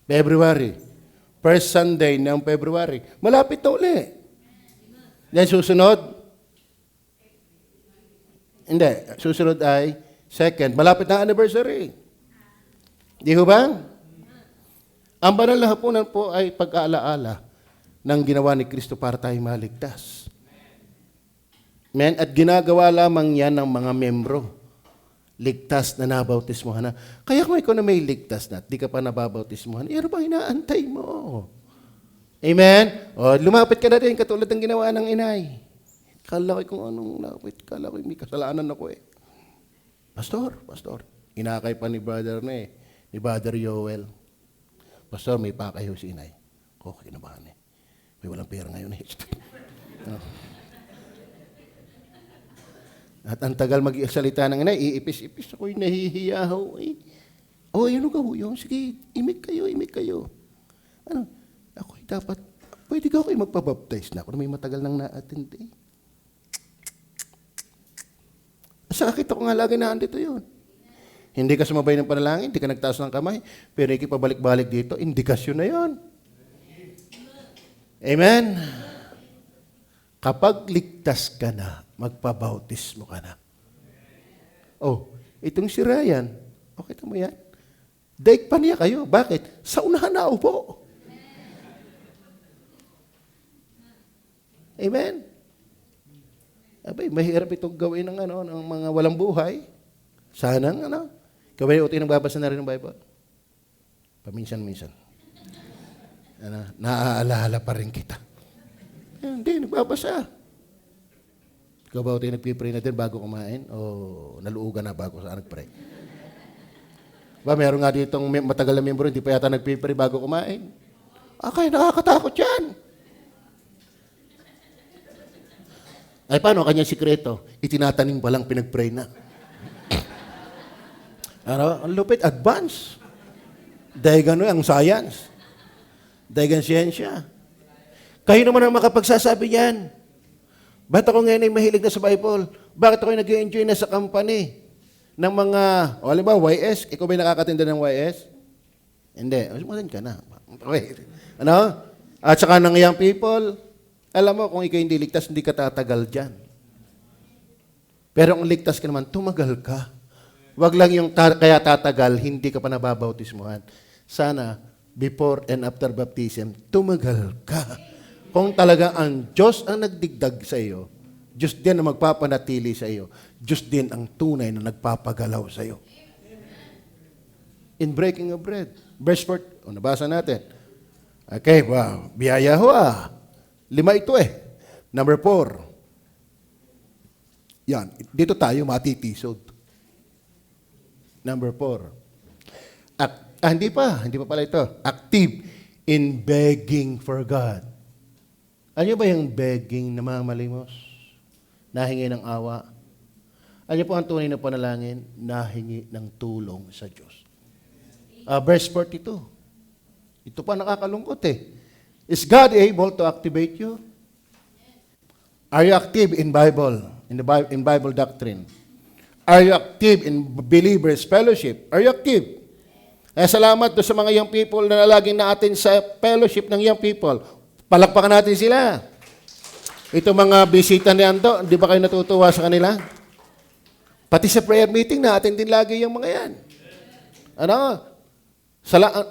February. First Sunday ng February. Malapit na uli. Then susunod? Hindi. Susunod ay second. Malapit na anniversary. Di ho ba? Ang banal na hapunan po ay pag-aalaala ng ginawa ni Kristo para tayo maligtas. Amen? At ginagawa lamang yan ng mga membro. Ligtas na nabautismohan na. Kaya kung ikaw na may ligtas na at di ka pa nababautismohan, ano bang inaantay mo? Amen? O, lumapit ka na rin katulad ng ginawa ng inay. Kala ko kung anong lapit. Kala ko may kasalanan ako eh. Pastor. Inakay pa ni brother na eh. Ni brother Joel. Pastor, may pakayo si inay. Okay na ba eh? May walang pera ngayon eh. At ang tagal mag-isalita ng inay, iipis-ipis ako'y nahihiya ho eh. O, yun ka ho yun. Sige, imik kayo. Ano? Ako'y dapat, pwede ka ako'y magpabaptize na ako na may matagal nang na-attend eh. Sa akit ako nga lagi na andito yun. Hindi ka sumabay ng panalangin, hindi ka nagtaas ng kamay, pero ikipabalik-balik dito, indikasyon na yun. Amen? Kapag ligtas ka na, magpabautismo ka na. Oh, itong si Ryan, okay mo yan? Daig pa niya kayo. Bakit? Sa unahan na upo. Amen? Abay, mahirap itong gawin ng mga walang buhay. Sana gawin uti nang babasa na rin ng Bible. Paminsan-minsan. Naaalala pa rin kita. Hindi, nagbabasa. Ikaw ba uti nagpipray na din bago kumain? O naluugan na bago saan nagpray? Ba, meron nga ditong matagal na membro, hindi pa yata nagpipray bago kumain. Kaya nakakatakot yan. Ay, paano kanyang sikreto? Itinatanim pa lang pinag-pray na. Ang lupit, advance. Dahil gano'n ang science. Dahil ang siyensya. Kayo naman ang makapagsasabi yan. Ba't ako ngayon ay mahilig na sa Bible? Bakit ako nag-enjoy na sa company ng mga, halimbawa, YS? Ikaw ba'y nakakatinda ng YS? Hindi. Sumalan ka na. Okay. At saka ng young people, alam mo, kung ikaw hindi ligtas, hindi ka tatagal dyan. Pero kung ligtas ka naman, tumagal ka. Wag lang yung kaya tatagal, hindi ka pa nababautismuhan. Sana, before and after baptism, tumagal ka. Kung talaga ang Diyos ang nagdigdag sa iyo, Diyos din ang magpapanatili sa iyo, Diyos din ang tunay na nagpapagalaw sa iyo. In breaking of bread. Verse 4, nabasa natin. Okay, wow. Biyaya ho 5 ito eh. Number 4. Yan. Dito tayo matitisod. Number 4. Hindi pa pala ito. Active in begging for God. Ano ba yung begging na mamalimos? Nahingi ng awa. Ano po ang tunay na panalangin? Nahingi ng tulong sa Diyos. Verse 42. Ito pa nakakalungkot eh. Is God able to activate you? Are you active in Bible? In Bible doctrine? Are you active in believers fellowship? Are you active? Salamat doon sa mga young people na laging natin sa fellowship ng young people. Palakpakan natin sila. Ito mga bisita ni Anto, di ba kayo natutuwa sa kanila? Pati sa prayer meeting natin din lagi yung mga yan.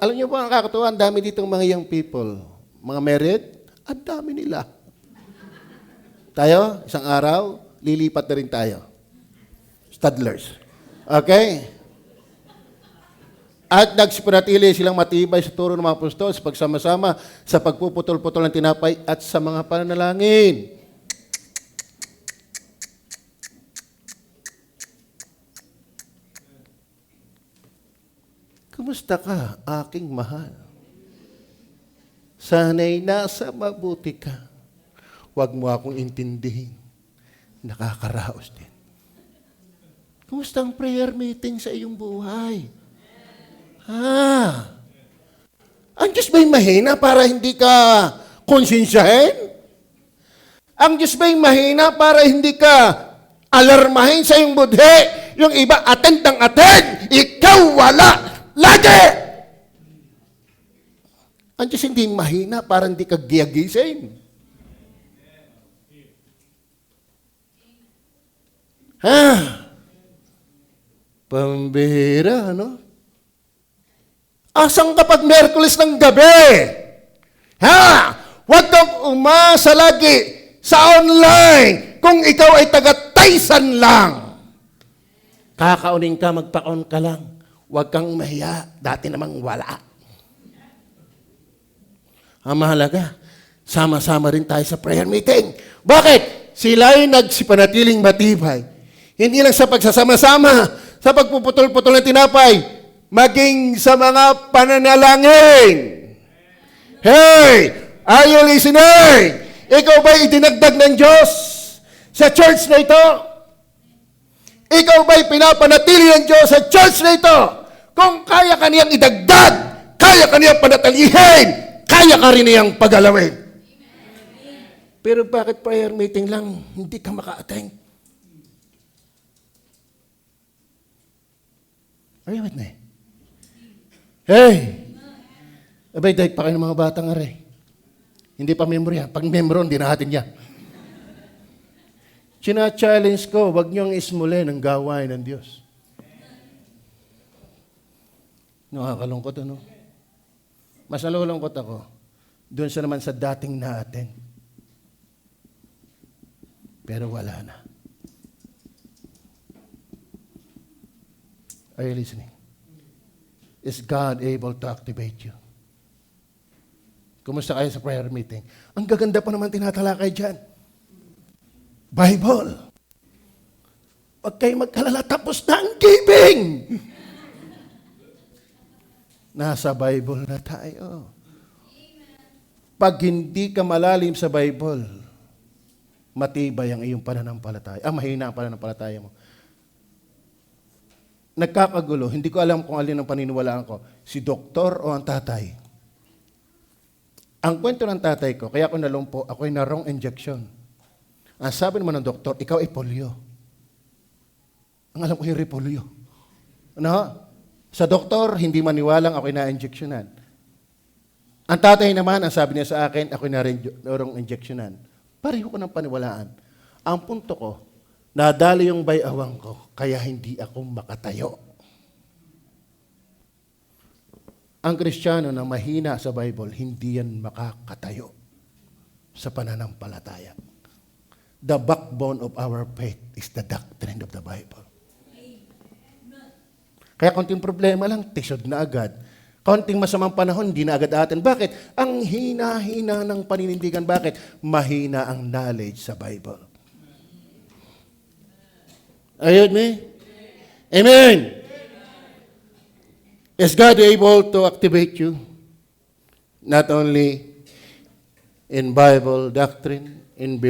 Alam niyo po, ang kakatuwa, ang dami ditong mga young people. Mga married, ang dami nila. Tayo, isang araw, lilipat na rin tayo. Toddlers. Okay? At nagsipanatili silang matibay sa turo ng mga apostol sa pagsama-sama sa pagpuputol-putol ng tinapay at sa mga pananalangin. Kumusta ka, aking mahal? Sana'y nasa mabuti ka. Huwag mo akong intindihin. Nakakaraos din. Kumusta ang prayer meeting sa iyong buhay? Ang Diyos ba'y mahina para hindi ka konsensyahin? Ang Diyos ba'y mahina para hindi ka alarmahin sa iyong budhe? Yung iba, attend ng attend. Ikaw wala. Lagi! Ang Diyos hindi mahina para hindi ka giyagising. Pambihira, ano? Asang kapag Miyerkules ng gabi? Huwag kang umasa lagi sa online kung ikaw ay taga-Taysan lang. Kakaunin ka, magpa-on ka lang. Huwag kang mahiya. Dati namang wala. Ang mahalaga, sama-sama rin tayo sa prayer meeting. Bakit? Sila'y nagsipanatiling matibay. Hindi lang sa pagsasama-sama, sa pagpuputol-putol ng tinapay, maging sa mga pananalangin. Hey! Are you listening? Ikaw ba'y idinagdag ng Diyos sa church na ito? Ikaw ba'y pinapanatili ng Diyos sa church na ito? Kung kaya ka niyang idagdag, kaya ka niyang panatalihin, kaya ka rin niyang pagalawin. Pero bakit prayer meeting lang, hindi ka maka-attend? Are you with me? Hey! Abay, dahil pa kayo ng mga batang aray. Hindi pa member yan. Pag member, hindi na atin yan. China-challenge ko, huwag niyong ismulin ang gawain ng Diyos. Nakakalungkot, ano? Mas nalulungkot ako. Doon siya naman sa dating na-attend. Pero wala na. Are you listening? Is God able to activate you? Kumusta kayo sa prayer meeting? Ang gaganda pa naman tinatalakay dyan. Bible. Huwag kayo magkalala, tapos na ang giving. Nasa Bible na tayo. Pag hindi ka malalim sa Bible, matibay ang iyong pananampalataya. Mahina ang pananampalataya mo. Nagkakagulo, hindi ko alam kung alin ang paniniwalaan ko, si doktor o ang tatay. Ang kwento ng tatay ko, kaya ako nalumpo, ako'y na wrong injection. Ang sabi naman ng doktor, ikaw ay polio. Ang alam ko, hindi polio. Ano? Sa doktor, hindi maniwalang ako'y na-injectionan. Ang tatay naman, ang sabi niya sa akin, ako'y na wrong injectionan. Pareho ko ng paniwalaan. Ang punto ko, nadali yung bayawang ko, kaya hindi ako makatayo. Ang Kristiyano na mahina sa Bible, hindi yan makakatayo sa pananampalataya. The backbone of our faith is the doctrine of the Bible. Kaya konting problema lang, tisod na agad. Konting masamang panahon, hindi na agad atin. Bakit? Ang hina-hina ng paninindigan. Bakit? Mahina ang knowledge sa Bible. Are you with me? Amen. Is God able to activate you? Not only in Bible doctrine, in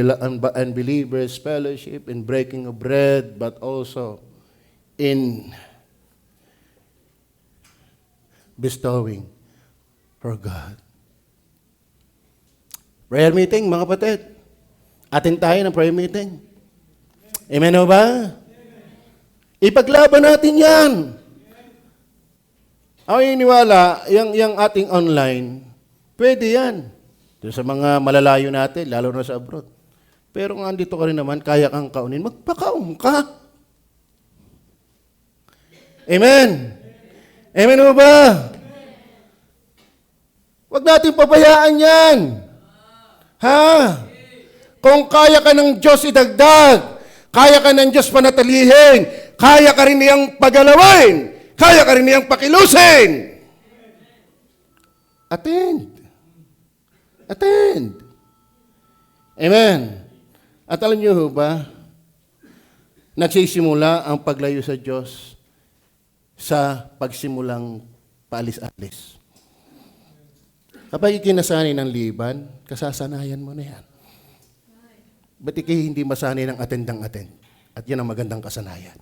unbelievers fellowship, in breaking of bread, but also in bestowing for God. Prayer meeting, mga kapatid. Atin tayo ng prayer meeting. Amen o ba? Ipaglaban natin yan. Ako iniwala, yung ating online, pwede yan. Doon sa mga malalayo natin, lalo na sa abroad. Pero kung andito ka rin naman, kaya kang kaunin, magpakaum ka. Amen. Amen mo ba? Huwag natin pabayaan yan. Kung kaya ka ng Diyos idagdag, kaya ka ng Diyos panatalihin, kaya ka rin niyang pagalawin, kaya ka rin niyang pakilusin. Attend. Attend. Amen. At alam niyo ba, nagsisimula ang paglayo sa Diyos sa pagsimulang paalis-alis. Kapag ikinasanay ng liban, kasasanayan mo na yan. Ba't hindi masanay ng attend? At yan ang magandang kasanayan.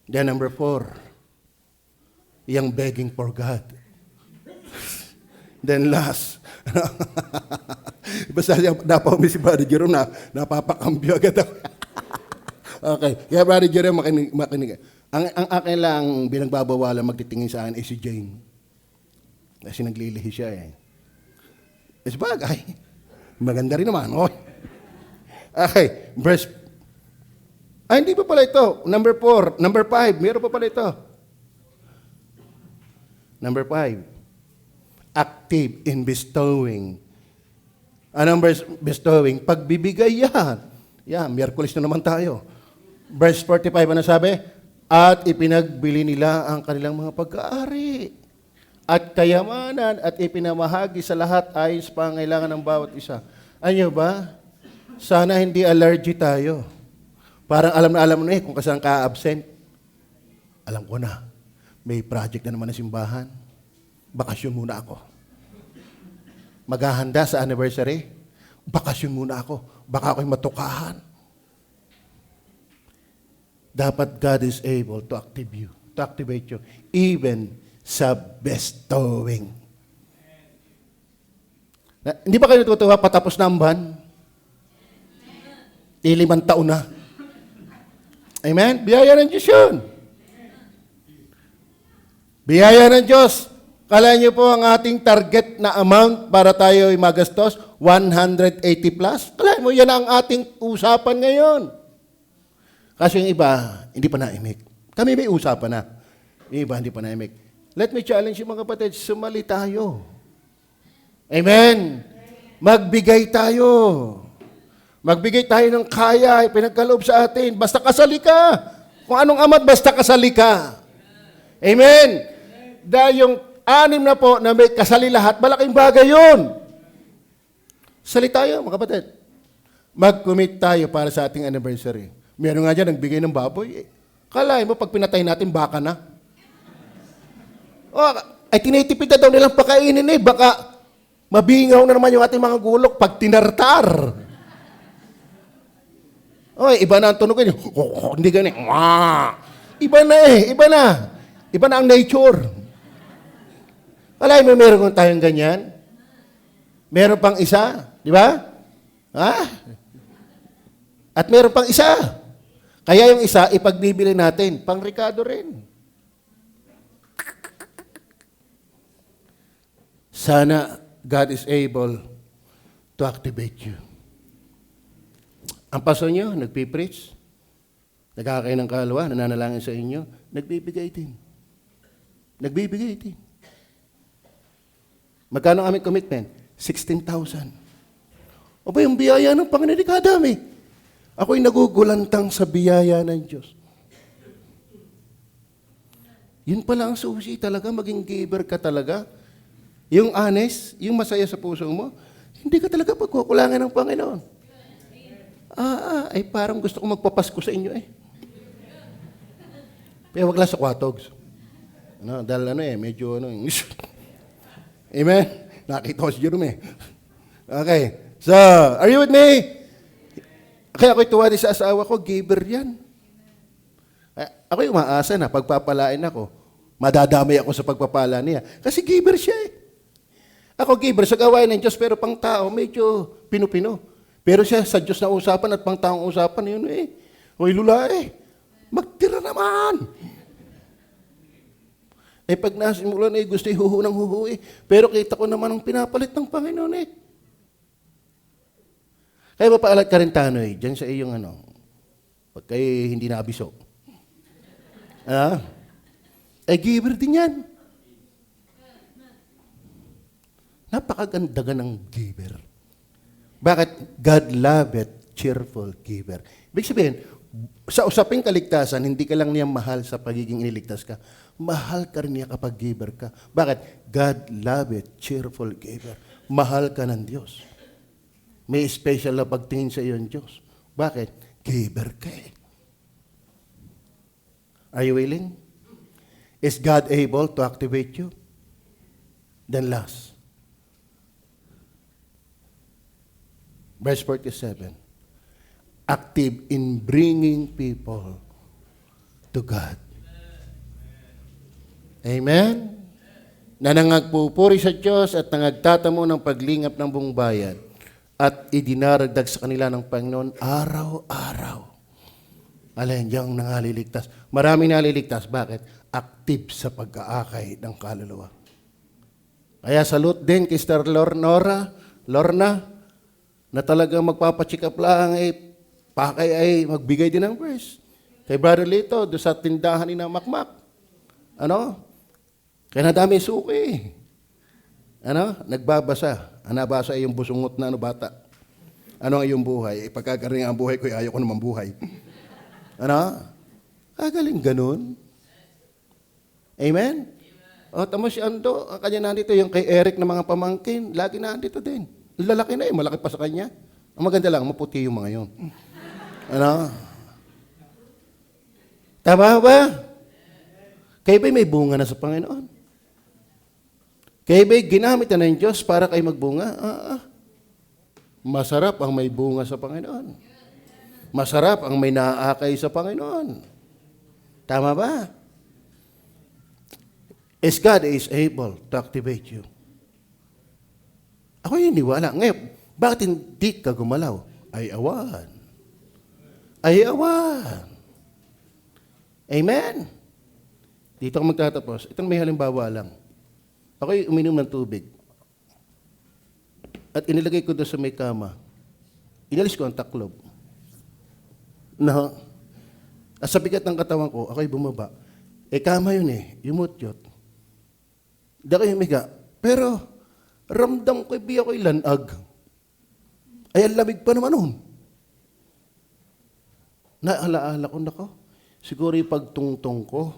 Then number 4, yung begging for God. Then last, basta napauwi si Brother Jerome na napapakambyo agad ako. Okay, kaya Brother Jerome makinig. Ang akin lang binagbabawalan magtitingin sa akin ay si Jane. Kasi naglilihi siya eh. Is bagay. Maganda rin naman. Okay, verse. Hindi pa pala ito. Number 4, number 5, meron pa pala ito. Number 5. Active in bestowing. Anong bestowing? Pagbibigay yan. Yan, Miyerkules na naman tayo. Verse 45, ano sabi? At ipinagbili nila ang kanilang mga pag-aari at kayamanan at ipinamahagi sa lahat ayon sa pangailangan ng bawat isa. Ano ba? Sana hindi allergy tayo. Parang alam mo na kung saan ka absent. Alam ko na. May project na naman na simbahan. Bakasyon muna ako. Maghahanda sa anniversary. Bakasyon muna ako. Baka ako'y matukahan. Dapat God is able to activate you, even sa bestowing. Hindi ba kayo natutuwa patapos na ang buwan? 5 taon na. Amen? Biyaya ng Diyos yun. Biyaya ng Diyos. Kala niyo po ang ating target na amount para tayo ay magastos, 180 plus? Kala mo yan ang ating usapan ngayon. Kasi yung iba, hindi pa naimik. Kami may usapan na. Yung iba, hindi pa naimik. Let me challenge you mga kapatid, sumali tayo. Amen? Magbigay tayo. Magbigay tayo ng kaya, pinagkaloob sa atin. Basta kasali ka. Kung anong amat, basta kasali ka. Amen? Dahil yung 6 na po na may kasali lahat, malaking bagay yun. Sali tayo, mga kapatid. Mag-commit tayo para sa ating anniversary. Meron nga dyan, nagbigay ng baboy. Kalahin mo, pag pinatay natin, baka na. Ay tinitipid na daw nilang pakainin eh. Baka mabingaw na naman yung ating mga gulok pag tinartar. Iba na ang tunugin. Hindi ganyan. Iba na eh. Iba na. Iba na ang nature. Kalahin mo, meron tayong ganyan. Meron pang isa. Di ba? At meron pang isa. Kaya yung isa, ipagbibili natin. Pang Ricardo rin. Sana God is able to activate you. Ang pastor nyo, nagpipreach, nagkakain ng kalwa, nananalangin sa inyo, nagbibigay din. Nagbibigay din. Magkano ang aming commitment? 16,000. O ba yung biyaya ng Panginoon, di kadami. Ako'y nagugulantang sa biyaya ng Diyos. Yun pala ang susi talaga, maging giver ka talaga. Yung honest, yung masaya sa puso mo, hindi ka talaga pagkukulangan ng Panginoon. Ay parang gusto ko magpapasko sa inyo eh. Pero wag lang sa kwatogs. Dahil medyo Amen? Nakita ko si Jerome eh. Okay. So, are you with me? Kaya ako'y tuwa din sa asawa ko, giver yan. Ako'y umaasa na, pagpapalain ako, madadamay ako sa pagpapala niya. Kasi giver siya eh. Ako giver sa gawain ng Diyos, pero pang tao, medyo pino-pino. Pero siya sa Diyos na usapan at pang taong usapan, yun eh. Hoy lula eh, magtira naman. Pag nasimulan eh, gusto huhu ng huhu eh. Pero kita ko naman ang pinapalit ng Panginoon eh. Kaya mapaalat ka rin tanoy, dyan sa iyong pag kayo hindi nabiso. Giver din yan. Napakaganda ng giver. Bakit? God loveth cheerful giver. Ibig sabihin, sa usaping kaligtasan, hindi ka lang niya mahal sa pagiging iniligtas ka. Mahal ka rin niya kapag giver ka. Bakit? God loveth cheerful giver. Mahal ka ng Diyos. May special na pagtingin sa iyo ng Diyos. Bakit? Giver ka eh. Are you willing? Is God able to activate you? Then last, Verse 47. Active in bringing people to God. Amen? Na nangagpupuri sa Diyos at nangagtatamo ng paglingap ng buong bayan at idinaragdag sa kanila ng Panginoon araw-araw. Alin, yung nangaliligtas. Maraming naliligtas. Bakit? Active sa pag-aakay ng kaluluwa. Kaya salute din kay Sister Lorna, na talagang magpapacheck up lang, pakay ay magbigay din ng verse. Kay Brother Lito, doon sa tindahan ni na Makmak. Kaya nadami suki. Nagbabasa. Nabasa ay yung busungot na bata. Ano ang iyong buhay? Pagkagaling ang buhay ko, ayaw ko naman buhay. Kagaling ganun. Amen? O, tamo si Ando, ang kanya nandito, yung kay Eric na mga pamangkin, lagi nandito din. Lalaki na malaki pa sa kanya. Ang maganda lang, maputi yung mga yun. Tama ba? Kayo ba'y may bunga na sa Panginoon? Kayo ba'y ginamit na ng Diyos para kayo magbunga? Masarap ang may bunga sa Panginoon. Masarap ang may naaakay sa Panginoon. Tama ba? As God is able to activate you. Ako yung niwala. Ngayon, bakit hindi ka gumalaw? Ay awan. Ay awan. Amen? Dito ako magtatapos. Itong may halimbawa lang. Ako'y uminom ng tubig. At inilagay ko doon sa may kama. Inalis ko ang taklob. At sa bigat ng katawan ko, ako'y bumaba. Kama yun yumutyot. Di ako humiga. Pero, ramdam ko, ako'y lanag. Ay, ang lamig pa naman nun. Naalaala ko, nako. Siguro yung pagtungtong ko,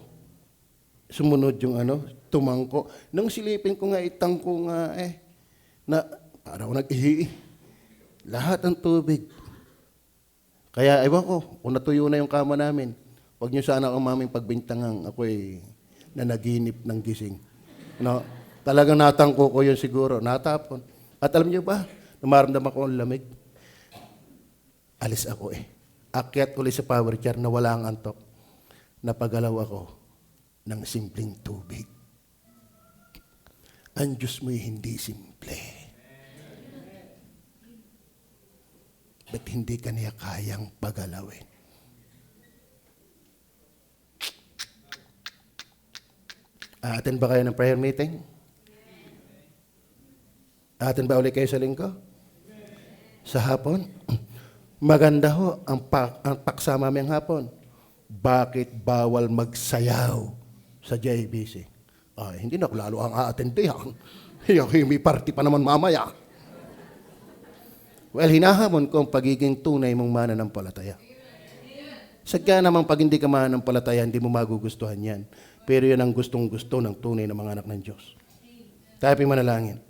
sumunod yung tumangko. Nung silipin ko nga, itangko nga na parang nag-ihi. Lahat ng tubig. Kaya, ewan ko, kung natuyo na yung kama namin, huwag niyo sana akong maming pagbintangang ako'y nanaginip ng gising. Talagang natangko ko yun siguro, natapon. At alam niyo ba, namaramdaman ko ang lamig. Alis ako Akyat ulit sa power chair na wala ang antok. Napagalaw ako ng simpleng tubig. Ang Diyos mo'y hindi simple. Ba't hindi ka niya kayang pagalawin? Attend ba kayo ng prayer meeting? Attend ba ulit kayo sa linggo? Sa hapon? Maganda ho ang paksa mamayang hapon. Bakit bawal magsayaw sa JBC? Hindi na lalo ang a-attend yan. May party pa naman mamaya. Well, hinahamon ko ang pagiging tunay mong mananampalataya. Sadya naman pag hindi ka mananampalataya, hindi mo magugustuhan yan. Pero yan ang gustong-gusto ng tunay na mga anak ng Diyos. Tayo manalangin.